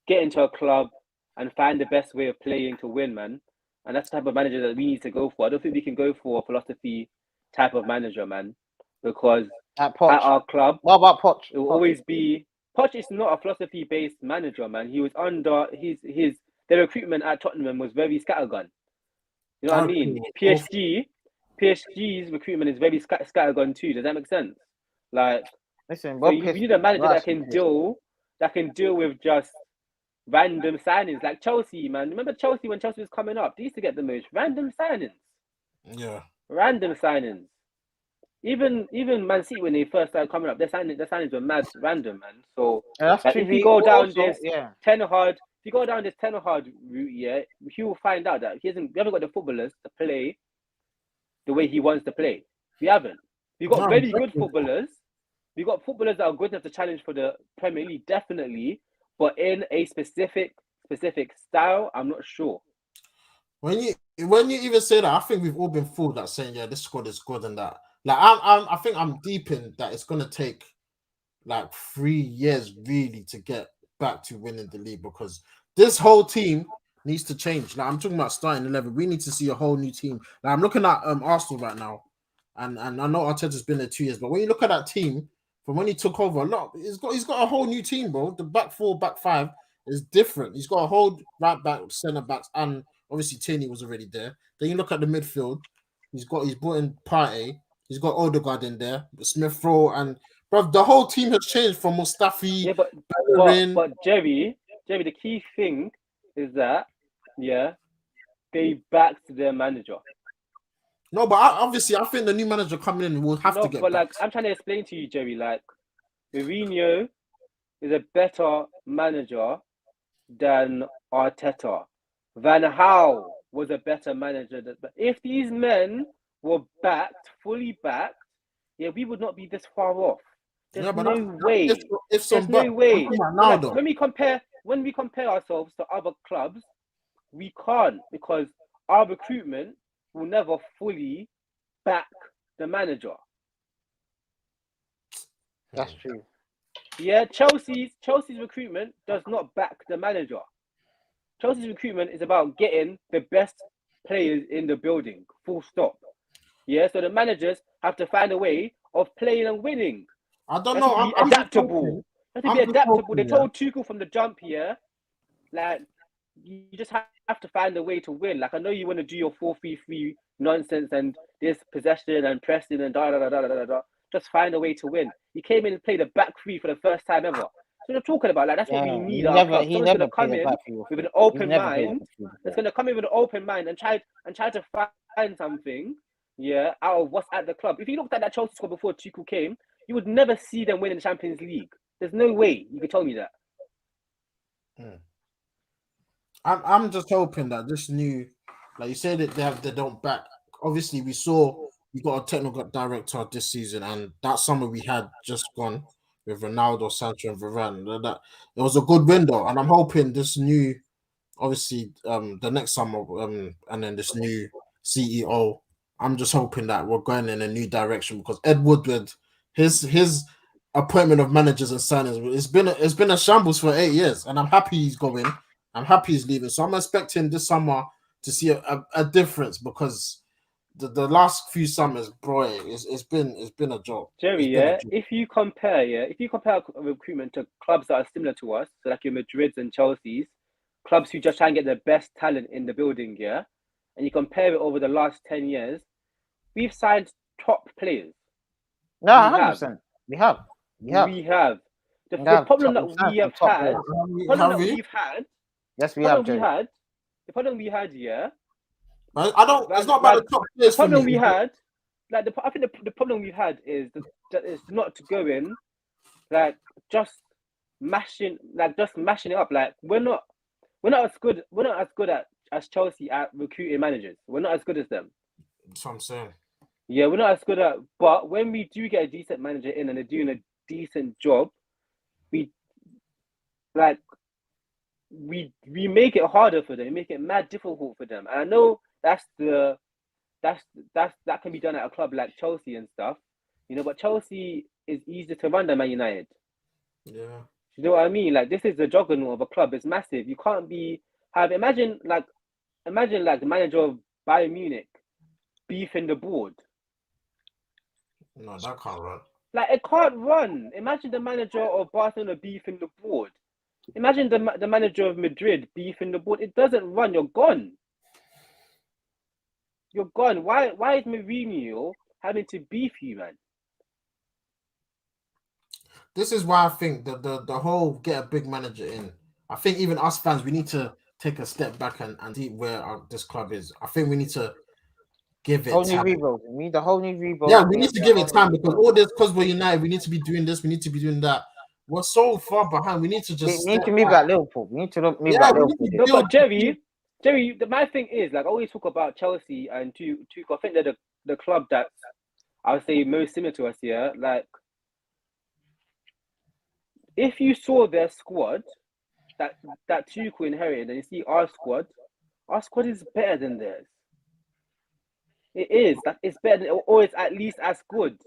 get into a club and find the best way of playing to win, man. And that's the type of manager that we need to go for. I don't think we can go for a philosophy type of manager, man, because at our club, what about Poch? It will always be Poch is not a philosophy-based manager, man. He was under the recruitment at Tottenham was very scattergun. You know what I mean? PSG's recruitment is very scattergun too. Does that make sense? Like, Listen, so you need a manager that can deal with just random signings, like Chelsea, man. Remember Chelsea when Chelsea was coming up? They used to get the most random signings. Yeah. Random signings. Even Man City when they first started coming up, their signings were mad random, man. So if you go down this Ten Hag route, yeah, he will find out that we haven't got the footballers to play the way he wants to play. We haven't. We got very good footballers. We got footballers that are good enough to challenge for the Premier League, definitely, but in a specific style, I'm not sure. When you even say that, I think we've all been fooled that saying, yeah, this squad is good and that. Like I think I'm deep in that it's gonna take like 3 years really to get back to winning the league, because this whole team needs to change. Like I'm talking about starting 11. We need to see a whole new team. Like I'm looking at Arsenal right now, and I know Arteta's been there 2 years, but when you look at that team from when he took over, he's got a whole new team, bro. The back four, back five is different. He's got a whole right back, centre backs, and obviously Tierney was already there. Then you look at the midfield. He's brought in Partey. He's got Odegaard in there, Smith Rowe, and bro, the whole team has changed from Mustafi. Yeah, but Jerry, the key thing is that they backed their manager. No, but obviously, I think the new manager coming in will have to get. But like, I'm trying to explain to you, Jerry. Like, Mourinho is a better manager than Arteta. Van Gaal was a better manager. If these men were fully backed, yeah, we would not be this far off. There's no way. There's no way. Like, when we compare ourselves to other clubs, we can't, because our recruitment will never fully back the manager. That's true. Yeah, Chelsea's recruitment does not back the manager. Chelsea's recruitment is about getting the best players in the building, full stop. Yeah, so the managers have to find a way of playing and winning. I don't know. I'm adaptable. They told Tuchel from the jump here, like, you just have to find a way to win. Like, I know you want to do your 4-3-3 nonsense and this possession and pressing and da. Just find a way to win. He came in and played a back three for the first time ever. So they're talking about, like, that's what we need. Someone's going to come in with an open mind. That's going to come in with an open mind and try to find something, out of what's at the club. If you looked at that Chelsea squad before Tuchel came, you would never see them win in the Champions League. There's no way you could tell me that. I'm just hoping that this new, like you said, that they don't back. Obviously, we got a technical director this season, and that summer we had just gone with Ronaldo, Sancho, and Varane. That it was a good window, and I'm hoping this new, obviously, the next summer, and then this new CEO. I'm just hoping that we're going in a new direction, because Ed Woodward, his appointment of managers and signings, it's been a shambles for 8 years, and I'm happy he's going. I'm happy he's leaving. So I'm expecting this summer to see a difference, because the last few summers, bro, it's been a job. Jerry, if you compare recruitment to clubs that are similar to us, so like your Madrids and Chelsea's, clubs who just try and get the best talent in the building, and you compare it over the last 10 years, we've signed top players. No, 100%. We have. The problem that we have had. Yes, we have. The problem we had, I don't. It's not about the top players. The problem we had, like, I think the problem we had is that it's not to go in, like, just mashing it up. Like, we're not as good as Chelsea at recruiting managers. We're not as good as them. That's what I'm saying. Yeah, we're not as good at. But when we do get a decent manager in and they're doing a decent job, we make it harder for them. We make it mad difficult for them. And I know that can be done at a club like Chelsea and stuff, but Chelsea is easier to run than Man United. Yeah. You know what I mean? Like, this is the juggernaut of a club. It's massive. You can't imagine the manager of Bayern Munich beefing the board. No, that can't run. Like it can't run. Imagine the manager of Barcelona beefing the board. Imagine the manager of Madrid beefing the board. It doesn't run. You're gone. You're gone. Why is Mourinho having to beef you, man? This is why I think the whole get a big manager in. I think even us fans, we need to take a step back and see where this club is. I think we need to give it Whole new time. rebuild. We need the whole new rebuild. Yeah, we need to give it time because all this, because we're United, we need to be doing this, we need to be doing that. We're so far behind. We need to just. We need to move like Liverpool. We need to move like Liverpool. No, but Jerry, my thing is, like, I always talk about Chelsea and Tuchel. I think they're the club that I would say most similar to us here. Like, if you saw their squad that Tuchel inherited, and you see our squad is better than theirs. It is. That it's better than, or it's at least as good.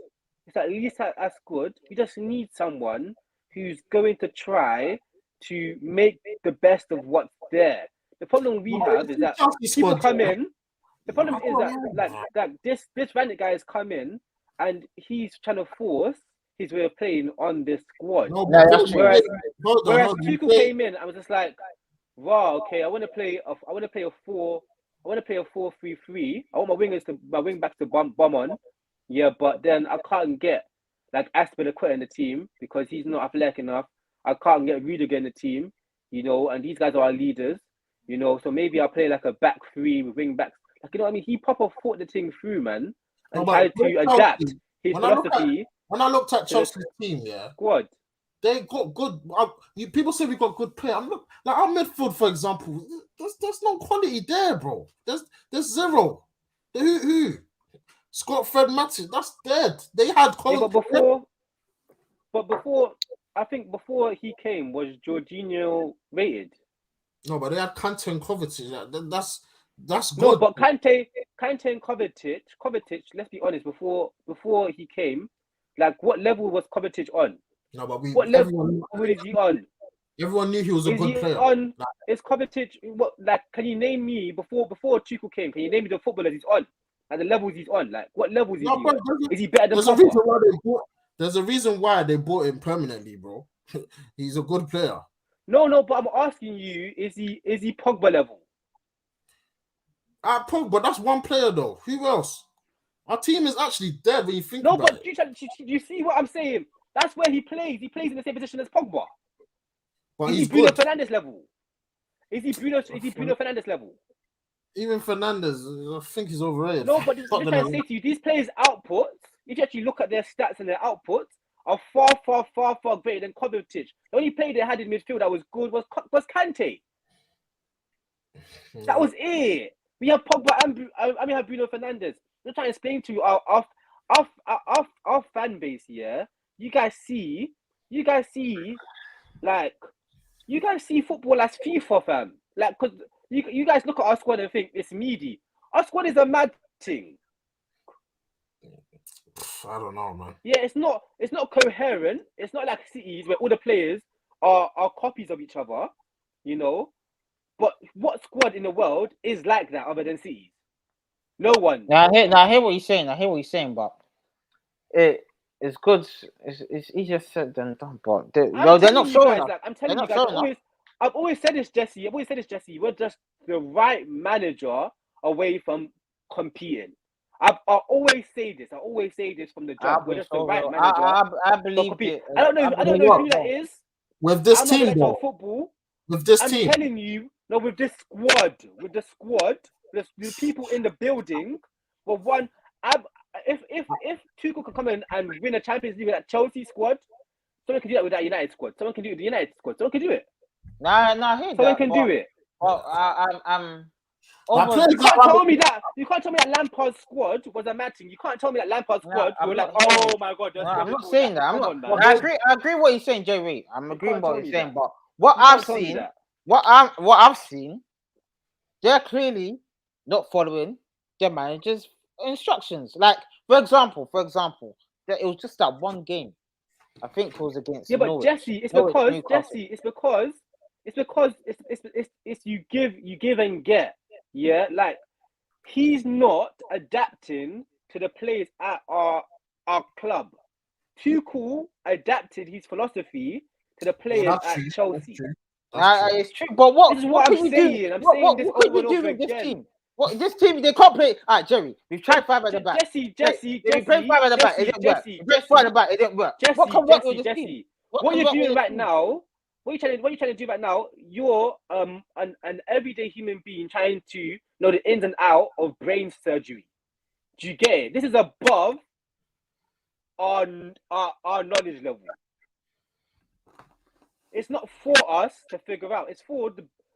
It's at least as good. We just need someone who's going to try to make the best of what's there. The problem we have is that people come in. The problem is that this random guy has come in and he's trying to force his way of playing on this squad. Whereas Tuchel came in, I was just like, wow, okay, I want to play a 4-3-3. I want my wing backs to bomb on. Yeah, but then I can't get like Aspilicueta in the team because he's not athletic enough. I can't get Rudiger in the team, and these guys are our leaders, So maybe I'll play like a back three with wing backs. Like, you know what I mean? He proper thought the thing through, man, and tried to adapt his philosophy. When I looked at Chelsea's team, squad, they got good. People say we got good players. I'm not like our midfield, for example. There's no quality there, bro. There's zero. Who? Scott Fred Matthews, that's dead. They had quality. But before, I think before he came, was Jorginho rated? No, but they had Kante and Kovacic. That's good. No, but Kante and Kovacic. Let's be honest. Before he came, like what level was Kovacic on? No, but what level is he on? Everyone knew he was a good player. Is Kovacic? What? Like, can you name me before Tuchel came? Can you name me the footballers he's on? Like the levels he's on? Like what levels is he on? Is he better than Pogba? There's a reason why they bought him permanently, bro. He's a good player. No, but I'm asking you: Is he Pogba level? Pogba, that's one player though. Who else? Our team is actually dead when you think about it. No, but you see what I'm saying? That's where he plays. He plays in the same position as Pogba. But is he's he Bruno good. Fernandes level? Is he Bruno Fernandes level? Even Fernandes, I think he's overrated. No, but I'm trying to say to you, these players' outputs, if you actually look at their stats and their outputs, are far greater than Kovacic. The only player they had in midfield that was good was Kante. That was it. We have Pogba and we have Bruno Fernandes. I'm trying to explain to you our fan base here. You guys see football as FIFA, fam. Like, because you guys look at our squad and think it's meaty. Our squad is a mad thing. I don't know, man. Yeah, it's not coherent. It's not like Cities where all the players are copies of each other, But what squad in the world is like that other than Cities? No one. Now I hear what you're saying. But it's good. It's easier said than done. But they're not showing up. I'm telling you guys. I've always said this, Jesse. We're just the right manager away from competing. I always say this. From the jump. We're just the right manager. I believe it. I don't know who that is. With this team, though. Football. With this team. I'm telling you, no, with the squad, the people in the building. Well, one, if Tuchel can come in and win a Champions League with that Chelsea squad, someone can do that with that United squad. Someone can do it with the United squad. Someone can do it. Someone can do it. Well, you can't tell me that Lampard's squad was a mad team. You can't tell me that Lampard's squad were like, oh my god. I'm not saying that. I agree what you're saying, Jay Reid. I'm agreeing what you're saying, but what I've seen, they're clearly not following their manager's instructions. Like, for example, it was just that one game. I think it was against Norwich. Jesse, it's because you give and get. Yeah, like he's not adapting to the players at our club. Tuchel adapted his philosophy to the players that's at true. Chelsea. That's true. It's true, but what? This is what what I'm can you saying. do? I'm What, saying what, this what can over you and do over with this again. team? What this team they can't play. All right, Jerry, we've tried 5 at the back. Jesse, We played 5 at the back. It didn't work. We played 4 at the back. It didn't work. What can work with this team? What you're doing right now? What you trying to do right now? You're an everyday human being trying to know the ins and out of brain surgery. Do you get it? This is above our knowledge level. It's not for us to figure out. It's for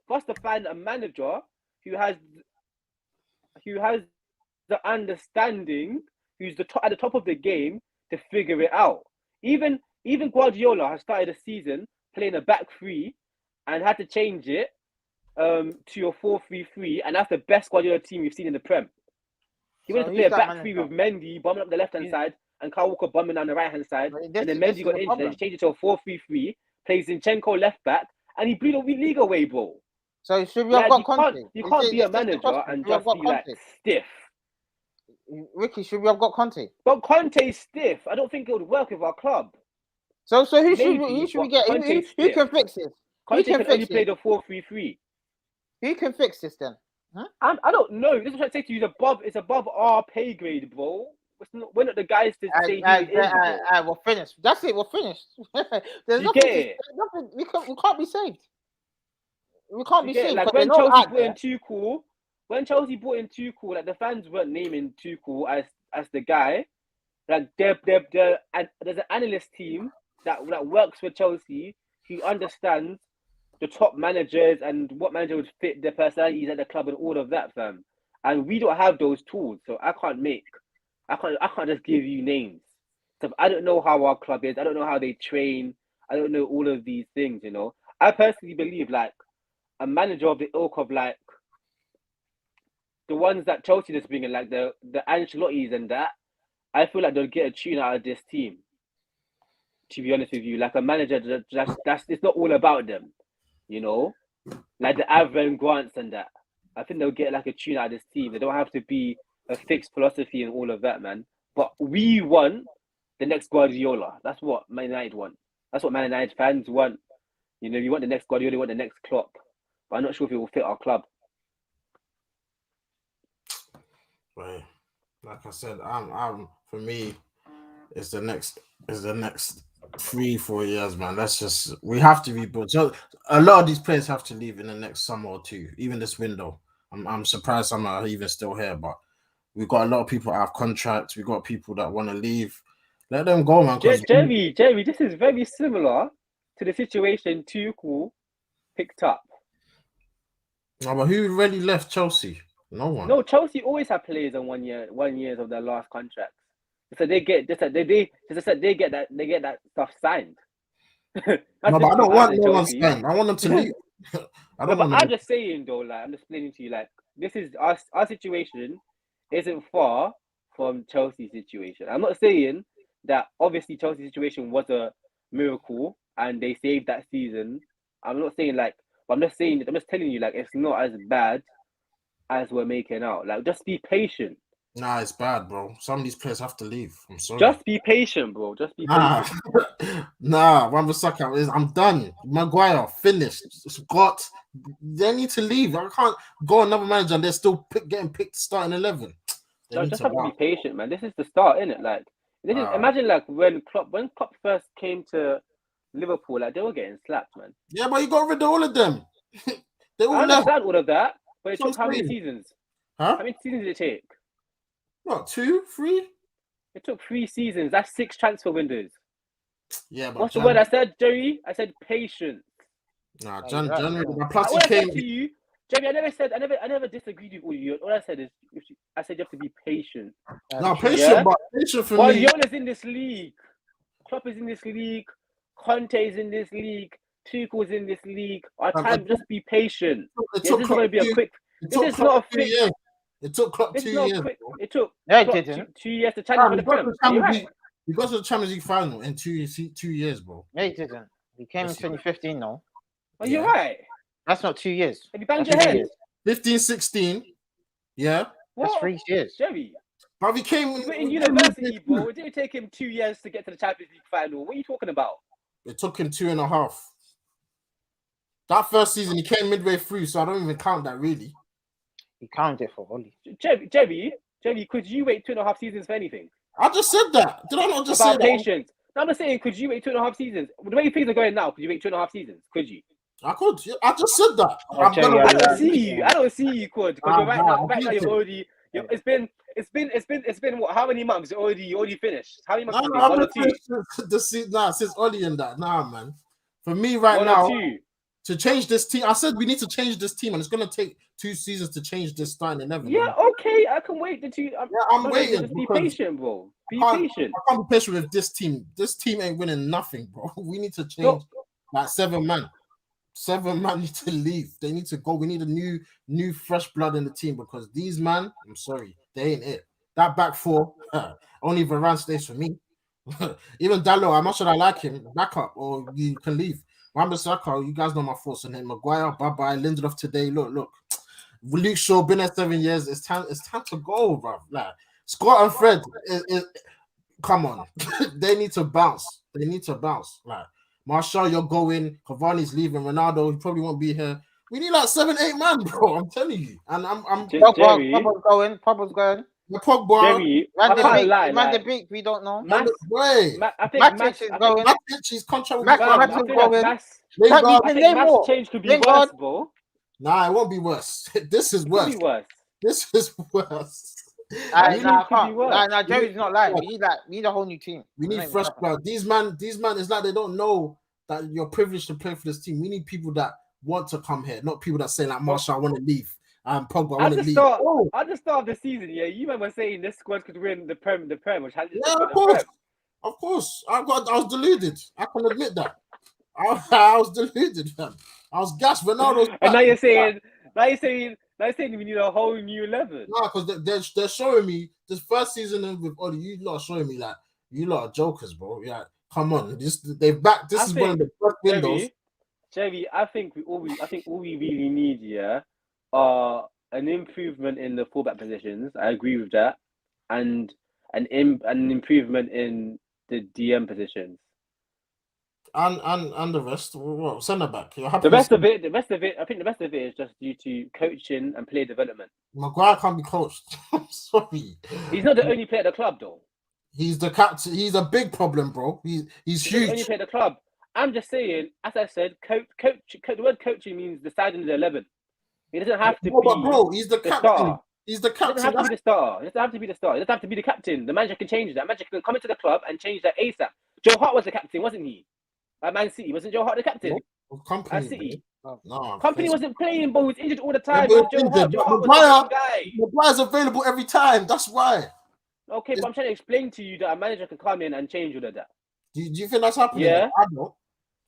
us to find a manager who has the understanding, who's at the top of the game to figure it out. Even Guardiola has started a season playing a back three and had to change it to a 4-3-3, and that's the best Guardiola team we've seen in the Prem. He went to play a back three with Mendy bombing up the left hand side and Kyle Walker bombing down the right hand side, and then Mendy got injured and he changed it to a 4-3-3, plays Zinchenko left back, and he blew the league away, bro. So should we have got Conte? You can't be a manager and just be like stiff. Ricky, should we have got Conte? But Conte's stiff. I don't think it would work with our club. So who should we get? Who can fix this? Conte can only play the 4-3-3. Who can fix this then? Huh? I don't know. This is what I'm trying to say to you. It's above our pay grade, bro. We're not the guys to say we're finished. That's it. We're finished. There's nothing. We can't be saved. We can't be saved. Like when Chelsea brought in Tuchel, like the fans weren't naming Tuchel as the guy. Like there's an analyst team that works for Chelsea who understands the top managers and what manager would fit their personalities at the club and all of that, fam. And we don't have those tools, so I can't just give you names. So I don't know how our club is. I don't know how they train. I don't know all of these things, you know. I personally believe like a manager of the ilk of like the ones that Chelsea is bringing, like the Ancelottis and that, I feel like they'll get a tune out of this team. To be honest with you, like a manager that's it's not all about them, you know, like the Avram Grants and that. I think they'll get like a tune out of this team. They don't have to be a fixed philosophy and all of that, man. But we want the next Guardiola. That's what Man United want. That's what Man United fans want. You know, you want the next Guardiola, you want the next Klopp. But I'm not sure if it will fit our club. Right. Like I said, I'm for me, it's the next 3-4 years, man. We have to rebuild. So a lot of these players have to leave in the next summer or two, even this window. I'm surprised some are even still here, but we've got a lot of people out of contracts. We've got people that want to leave. Let them go, man. Jerry, this is very similar to the situation Tuchel picked up. No, but who really left Chelsea? No one. No, Chelsea always have players on 1 year of their last contracts. So they get that stuff signed. No, but I don't want no one signed. I want them to leave. I'm just saying though, like I'm just explaining to you, like this is our situation isn't far from Chelsea's situation. I'm not saying that obviously Chelsea's situation was a miracle and they saved that season. I'm not saying like, but I'm just telling you like it's not as bad as we're making out. Like just be patient. Nah, it's bad, bro. Some of these players have to leave. I'm sorry. Just be patient, bro. Just be patient. Nah, I'm done. Maguire, finished. Scott, they need to leave. I can't go another manager and they're still getting picked starting 11. No, just have to be patient, man. This is the start, innit? Like, this is imagine like when Klopp first came to Liverpool, like they were getting slapped, man. Yeah, but you got rid of all of them. They all I understand left. all of that, but it took how many seasons? Huh? How many seasons did it take? What, 2, 3? It took 3 seasons. That's 6 transfer windows. Yeah, but what's the word I said, Jerry? I said patience. Nah, January. Plus he came to you, Jerry. I never disagreed with you. All I said is, I said you have to be patient. No, patient, but patient for me. Guardiola's in this league. Klopp is in this league. Conte is in this league. Tuchel is in this league. Our time, just be patient. This is going to be a quick. This is not a quick. It took Klopp 2 years. It took. No, it didn't. 2 years to challenge for the Prem. You got to the Champions League final in 2 years, bro. No, he didn't. He came in 2015, no. Oh, you're right. That's not 2 years. Have you banged your head? 15, 16. Yeah. That's 3 years. Jerry. But he came He went in university, bro. It didn't take him 2 years to get to the Champions League final. What are you talking about? It took him 2.5. That first season, he came midway through, so I don't even count that really. He counted for Oli. Jerry, could you wait 2.5 seasons for anything? I just said that. Did I not just About say patience. No, I'm just saying, could you wait 2.5 seasons? The way things are going now, could you wait 2.5 seasons? Could you? that? I could. I just said that. I'm Jerry, gonna I wait. don't see you. I don't see you could, because right now beat you're him. already. It's been what? How many months? You already finished. How many months? No, One or two. Since Oli and that. Nah, man. For me right One now, or two. to change this team, I said we need to change this team, and it's gonna take 2 seasons to change this starting 11. Yeah, okay, I can wait the two. I'm waiting. Just be because patient, bro. Be I patient. can't be patient with this team. This team ain't winning nothing, bro. We need to change No. like 7 man. 7 man need to leave. They need to go. We need a new fresh blood in the team because these man, I'm sorry, they ain't it. That back four, only Varane stays for me. Even Dallo, I'm not sure I like him. Back up, or you can leave. Wan-Bissaka, you guys know my thoughts on him. Maguire, bye-bye. Lindelof today. Look. Luke Shaw been at 7 years. It's time to go, bro. Like Scott and Fred, come on. They need to bounce. Like Marshall, you're going. Cavani's leaving. Ronaldo, he probably won't be here. We need like 7, 8 man, bro. I'm telling you. And I'm Jerry, Pogba's going. Pogba. Jerry, I can't lie. Man, the big, we don't know. I think Matic is going. Matic's contract. Matic is going. I think mass change could be worse, bro. Nah, it won't be worse. This is worse. This is worse. Jerry's not lying. We need a whole new team. We need fresh blood. These man is like they don't know that you're privileged to play for this team. We need people that want to come here, not people that say like Marshall, I want to leave. Pogba, I want to leave. At the start of the season, yeah, you remember saying this squad could win the Prem, which had of course. I was deluded. I can admit that. I was deluded, fam. I was gassed. Ronaldo. And now you're saying we need a whole new 11. No, because they're showing me this first season with Oli. You lot are showing me like you lot are jokers, bro. Yeah, come on. This is one of the first windows. Jerry, I think all we really need, yeah, are an improvement in the fullback positions. I agree with that, and an improvement in the DM positions. And the rest, well, centre back. The rest of it, I think the rest of it is just due to coaching and player development. Maguire can't be coached. I'm sorry. He's not the only player at the club, though. He's the captain. He's a big problem, bro. He's huge. The only player at the club. I'm just saying, as I said, coach. The word coaching means deciding the 11. He doesn't have to be. But bro, he's the captain. Starter. He's the captain. He doesn't have to be the starter. He doesn't have to be the starter. He doesn't have to be the captain. The manager can change that. The manager can come into the club and change that ASAP. Joe Hart was the captain, wasn't he? At Man City, wasn't Joe Hart the captain? Company, at City. No, Company wasn't playing, but he was injured all the time. Maguire's available every time. That's why. Okay, but I'm trying to explain to you that a manager can come in and change all of that. Do you think that's happening? Yeah. I don't.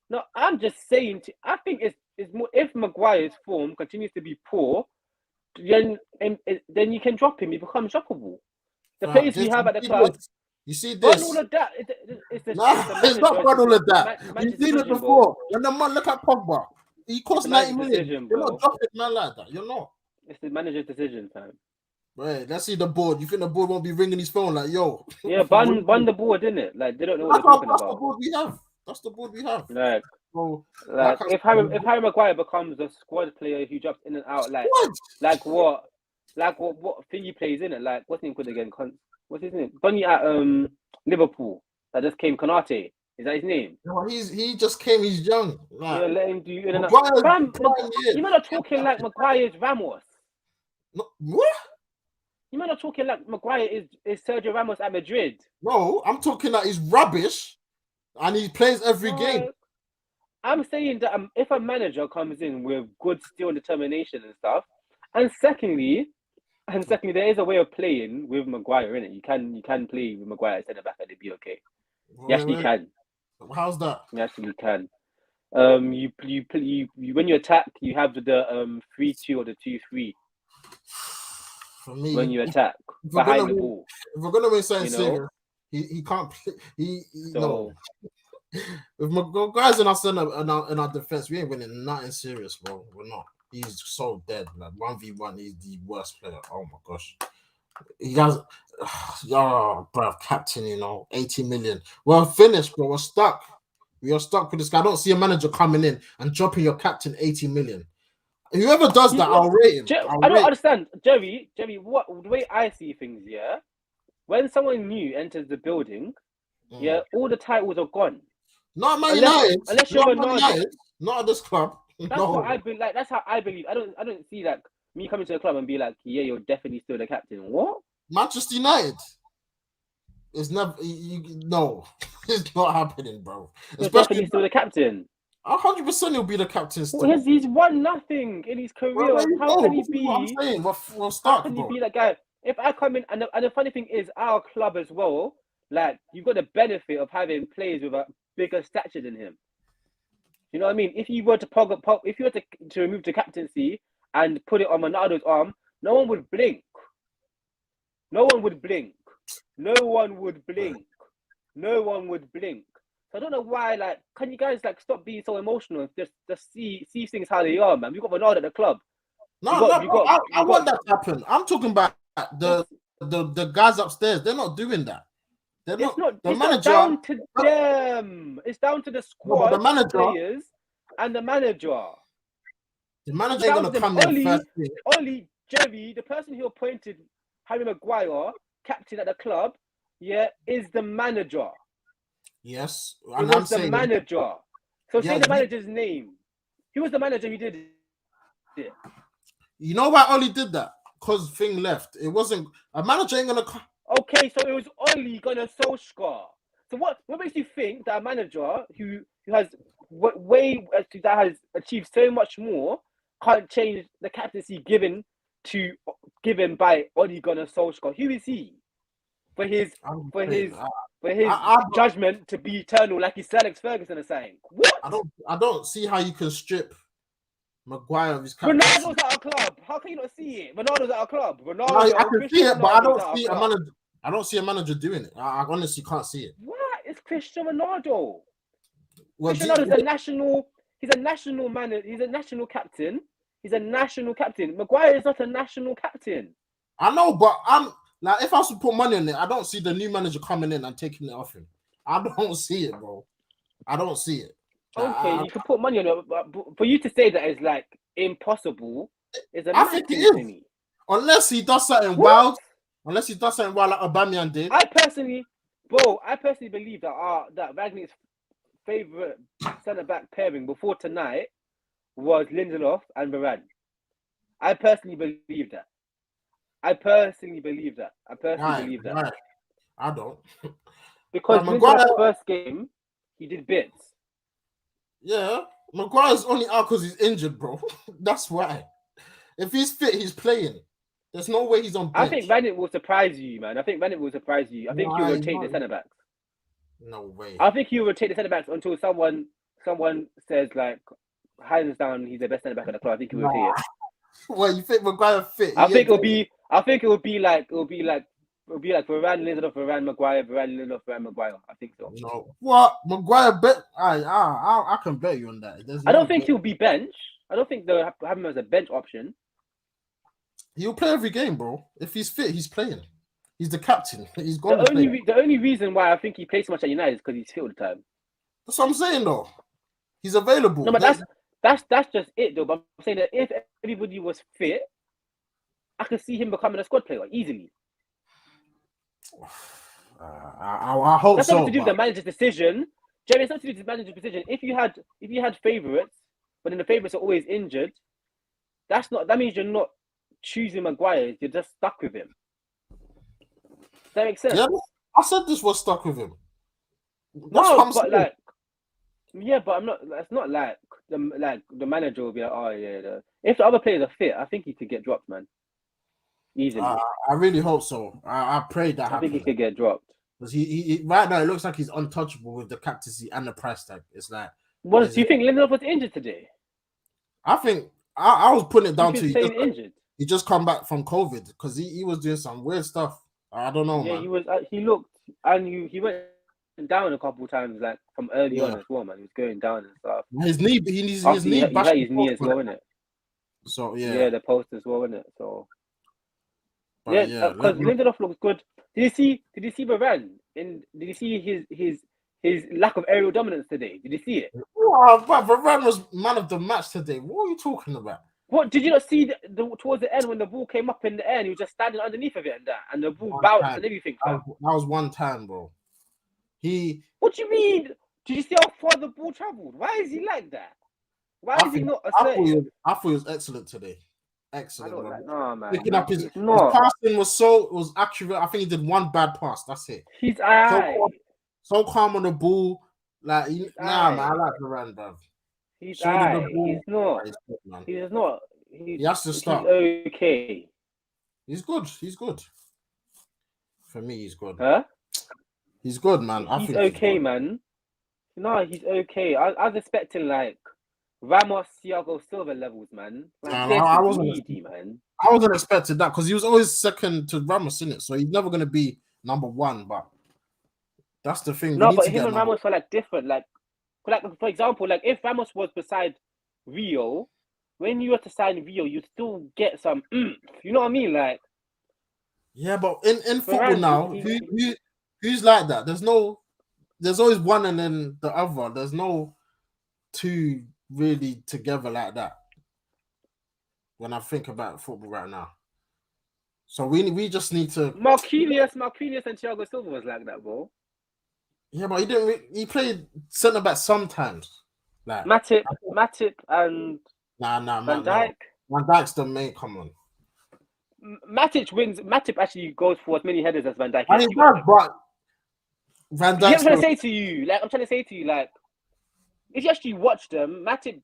No, I'm just saying. I think it's more if Maguire's form continues to be poor, then you can drop him. He becomes droppable. The players we have at the club. You see this? All of that. It's not fun all of that. You've seen it before. When the man look at Pogba, he costs 90 million. You're not dropping man like that. You're not. It's the manager's decision, fam. Right, let's see the board. You think the board won't be ringing his phone like, yo? Yeah, ban the board, isn't it? Like they don't know what they're talking about. That's the board we have. That's the board we have. Like if Harry Maguire becomes a squad player who drops in and out, like what thing he plays in it? Like what's his name called again? What's his name? Bunny at Liverpool that just came. Konate, is that his name? No, he just came. He's young. Like, yeah, let him do in and out. You might not talking like Maguire's Ramos. No, what? You might not talking like Maguire is Sergio Ramos at Madrid. No, I'm talking like he's rubbish, and he plays every game. I'm saying that if a manager comes in with good skill and determination and stuff, and secondly, there is a way of playing with Maguire in it. You can play with Maguire at centre back and it'd be okay. You actually can. How's that? You actually can. You when you attack, you have the 3-2 or the 2-3. For me, when you attack behind the ball. If we're gonna win something serious, he can't play. No. If Maguire's in our defense, we ain't winning nothing serious, bro. We're not. He's so dead. Like 1v1, he's the worst player. Oh my gosh. He has, bro, captain, 80 million. We're finished, bro. We're stuck. We are stuck with this guy. I don't see a manager coming in and dropping your captain 80 million. Whoever does that, I'll rate him. I don't understand, Jerry. What the way I see things, yeah. When someone new enters the building, yeah, all the titles are gone. Not Man United. Unless you're Ronaldo. Not at this club. That's what I believe. Like that's how I believe. I don't see like me coming to the club and be like, yeah, you're definitely still the captain. What? Manchester United. It's never. No, it's not happening, bro. You're definitely still the captain. 100% he'll be the captain still. Well, he's won nothing in his career. How can he be? What I'm saying. We're stuck, how can he be that guy? If I come in, and the funny thing is, our club as well, like you've got the benefit of having players with a bigger stature than him. You know what I mean? If you were to if you were to remove the captaincy and put it on Ronaldo's arm, no one would blink. No one would blink. No one would blink. No one would blink. So I don't know why. Like, can you guys like stop being so emotional and just see things how they are, man? We got Ronaldo at the club. I want that to happen. I'm talking about the guys upstairs. They're not doing that. It's not down to them. It's down to the squad, the manager, players, and the manager. The manager ain't gonna come in first. Only Jerry, the person who appointed Harry Maguire captain at the club, yeah, is the manager. Yes, and I'm saying the manager. So say the manager's name. Who was the manager who did it? You know why Oli did that? Because Thing left. It wasn't a manager ain't gonna. Okay, so it was Oli gonna Solskjaer. So what makes you think that a manager who has that has achieved so much more can't change the captaincy given by Oli Gunnar Solskjaer? Who is he? For his judgment to be eternal, like his Sir Alex Ferguson is saying. What? I don't see how you can strip Maguire of his captaincy. Ronaldo's at our club. How can you not see it? Ronaldo's at our club. I can see it, but I don't see a manager. I don't see a manager doing it. I honestly can't see it. What? It's Cristiano Ronaldo. Cristiano Ronaldo is a national. He's a national manager. He's a national captain. He's a national captain. Maguire is not a national captain. I know, but I'm like, if I was to put money on it, I don't see the new manager coming in and taking it off him. I don't see it, bro. I don't see it. Okay, you can put money on it, but for you to say that is like impossible is a I think it is. Unless he does something wild. Unless he does something wild like Aubameyang did. I personally believe that Ragnick's favourite centre-back pairing before tonight was Lindelof and Varane. I personally believe that. Right. I don't. Because Lindelof's first game, he did bits. Yeah. Maguire's only out because he's injured, bro. That's why. If he's fit, he's playing. There's no way he's on bench. I think Ragnick will surprise you, man. I think he will rotate the centre-backs. No way. I think he will rotate the centre-backs until someone says, like, hands down, he's the best centre-back in the club. I think he will rotate it. Well, you think Maguire fit? I think it will be like Varane, Lindelof, Varane, Maguire, Varane, Lindelof, Varane, Maguire. I think so. No. What? Maguire bet? I can bet you on that. I don't think he'll be bench. I don't think they'll have him as a bench option. He'll play every game, bro. If he's fit, he's playing. He's the captain. He's going The only reason why I think he plays so much at United is because he's fit all the time. That's what I'm saying, though. He's available. No, but that's just it, though. But I'm saying that if everybody was fit, I could see him becoming a squad player easily. I hope that's so. That's nothing to do with the manager's decision. Jerry, it's not to do with the manager's decision. If you had favourites, but then the favourites are always injured, that means you're not choosing Maguire. You're just stuck with him. Does that make sense? Yeah, I said this was stuck with him. That's what I'm saying. But I'm not. It's not like the manager will be like, oh yeah. If the other players are fit, I think he could get dropped, man. Easily. I really hope so. I pray that happens. I think he could get dropped. Because he right now it looks like he's untouchable with the captaincy and the price tag. It's like. Do you think Lindelof was injured today? I think I was putting it down to injured. He just come back from COVID because he was doing some weird stuff. I don't know, man. He was. He looked and he went down a couple of times, like from early on as well, man. He was going down and stuff. His knee. He had his knee as well, innit? So yeah. Yeah, the post as well, innit? So But because Lindelof looks good. Did you see Varane? Did you see his lack of aerial dominance today? Did you see it? Wow, but Varane was man of the match today. What are you talking about? What did you not see towards the end when the ball came up in the air and he was just standing underneath of it and the ball One bounced time. and everything? That was one time, bro. What do you mean? Did you see how far the ball travelled? Why is he like that? Why is he not assertive? I thought he was excellent today. Excellent, I don't bro. like, no, man. Picking up his not. passing was accurate. I think he did one bad pass. That's it. He's alright. So calm on the ball. Like, man, I like Varane, bro. He's alright. He's not. He's not. He has to start. He's okay. He's good. He's good. For me, he's good. Huh? He's good, man. I He's think okay, he's man. No, he's okay. I was expecting like Ramos, Thiago Silva levels, man. Like, I wasn't needy, man. I wasn't expecting that because he was always second to Ramos in it, so he's never gonna be number one. But that's the thing. No, but him and Ramos are like different. Like for example, like if Ramos was beside Rio, when you were to sign Rio, you still get some you know what I mean? Like, yeah, but in football now, who's like that? There's always one and then the other. There's no two really together like that. When I think about football right now, so we just need to. Marquinhos, and Thiago Silva was like that, bro. Yeah, but he didn't. He played centre back sometimes. Like Matip, and Van Dijk. No. Van Dijk's the main. Come on. Matip wins. Matip actually goes for as many headers as Van Dijk. I mean, but Van Dijk. I'm trying to say to you, like, if you actually watch them, Matip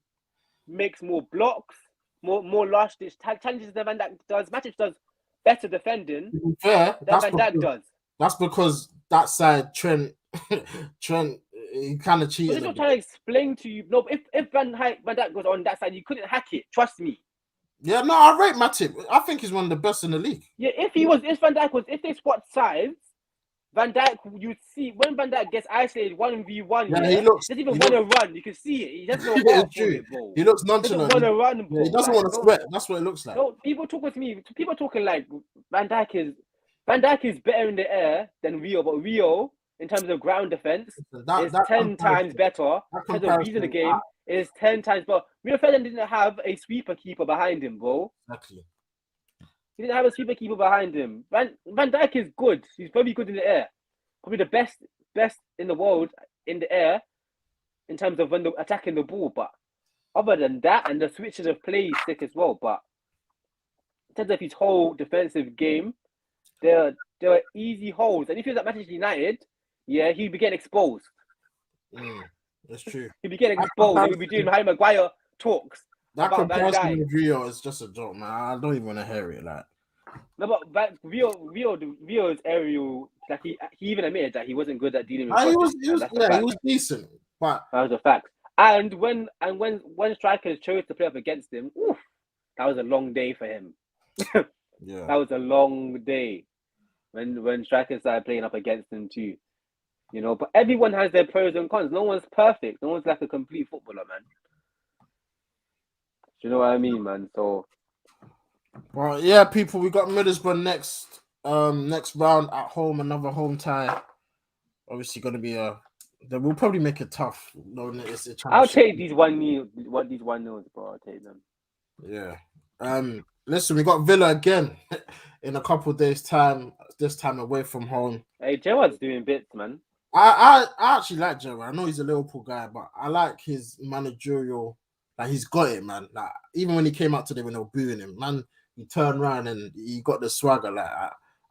makes more blocks, more last ditch challenges than Van Dijk does. Matip does better defending than Van Dijk does. That's because that side Trent, he kind of cheated. But I'm trying to explain to you. No, if Van Dijk goes on that side, you couldn't hack it. Trust me. Yeah, no, I rate Matip. I think he's one of the best in the league. Yeah, if they swap sides, Van Dijk, you see when Van Dijk gets isolated 1v1, he doesn't even want to run. You can see it. He doesn't want to run, bro. He looks nonchalant. He doesn't want to run, bro. He doesn't want to sweat. That's what it looks like. No, people talk with me. People talking like Van Dijk is better in the air than Rio, but Rio, in terms of ground defense, is 10 times better. In terms of reading the game, is 10 times better. Rio Ferdinand didn't have a sweeper keeper behind him, bro. Exactly. He didn't have a sweeper keeper behind him. Van Dijk is good. He's very good in the air. Probably the best in the world in the air in terms of when attacking the ball. But other than that, and the switches of play is sick as well. But in terms of his whole defensive game, there are easy holes. And if he was at Manchester United, yeah, he'd be getting exposed. That's true. He'd be getting exposed. He'd be doing Harry Maguire talks. That comparison with Rio is just a joke, man. I don't even want to hear it. Like, no, but Rio's aerial, like he even admitted that he wasn't good at dealing with. He was decent, but that was a fact. And when strikers chose to play up against him, that was a long day for him. Yeah, that was a long day when strikers started playing up against him too. You know, but everyone has their pros and cons. No one's perfect. No one's like a complete footballer, man. Do you know what I mean, man? So, well, yeah, people, we got Middlesbrough next round at home, another home tie. Obviously, going to be they will probably make it tough. It's a I'll take these 1-0, bro. I'll take them. Yeah. Listen, we got Villa again in a couple of days' time. This time away from home. Hey, Gerrard's doing bits, man. I actually like Gerrard. I know he's a Liverpool guy, but I like his managerial. Like, he's got it, man. Like, even when he came out today when they were booing him, man, he turned around and he got the swagger. Like,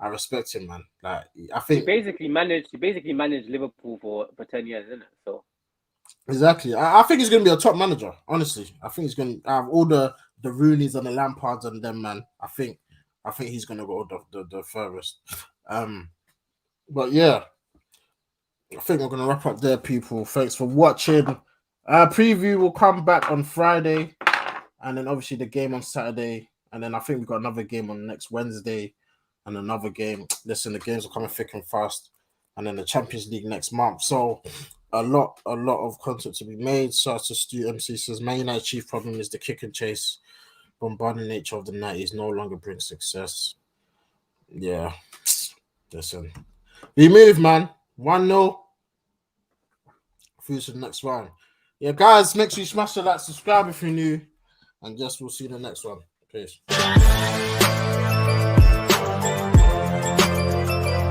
I respect him, man. Like, I think he basically managed Liverpool for 10 years, isn't it? So exactly. I think he's gonna be a top manager. Honestly, I think he's gonna have all the Rooneys and the Lampards and them, man. I think he's gonna go the furthest. But yeah, I think we're gonna wrap up there, people. Thanks for watching. Preview will come back on Friday, and then obviously the game on Saturday, and then I think we've got another game on next Wednesday, and another game. Listen, the games are coming thick and fast, and then the Champions League next month. So a lot of content to be made. So to Stu MC says, Man United chief problem is the kick and chase. Bombarding nature of the 90s no longer brings success. Yeah. Listen. We move, man. 1-0. Through to the next round. Yeah, guys, make sure you smash the like, subscribe if you're new, and just we'll see you in the next one. Peace.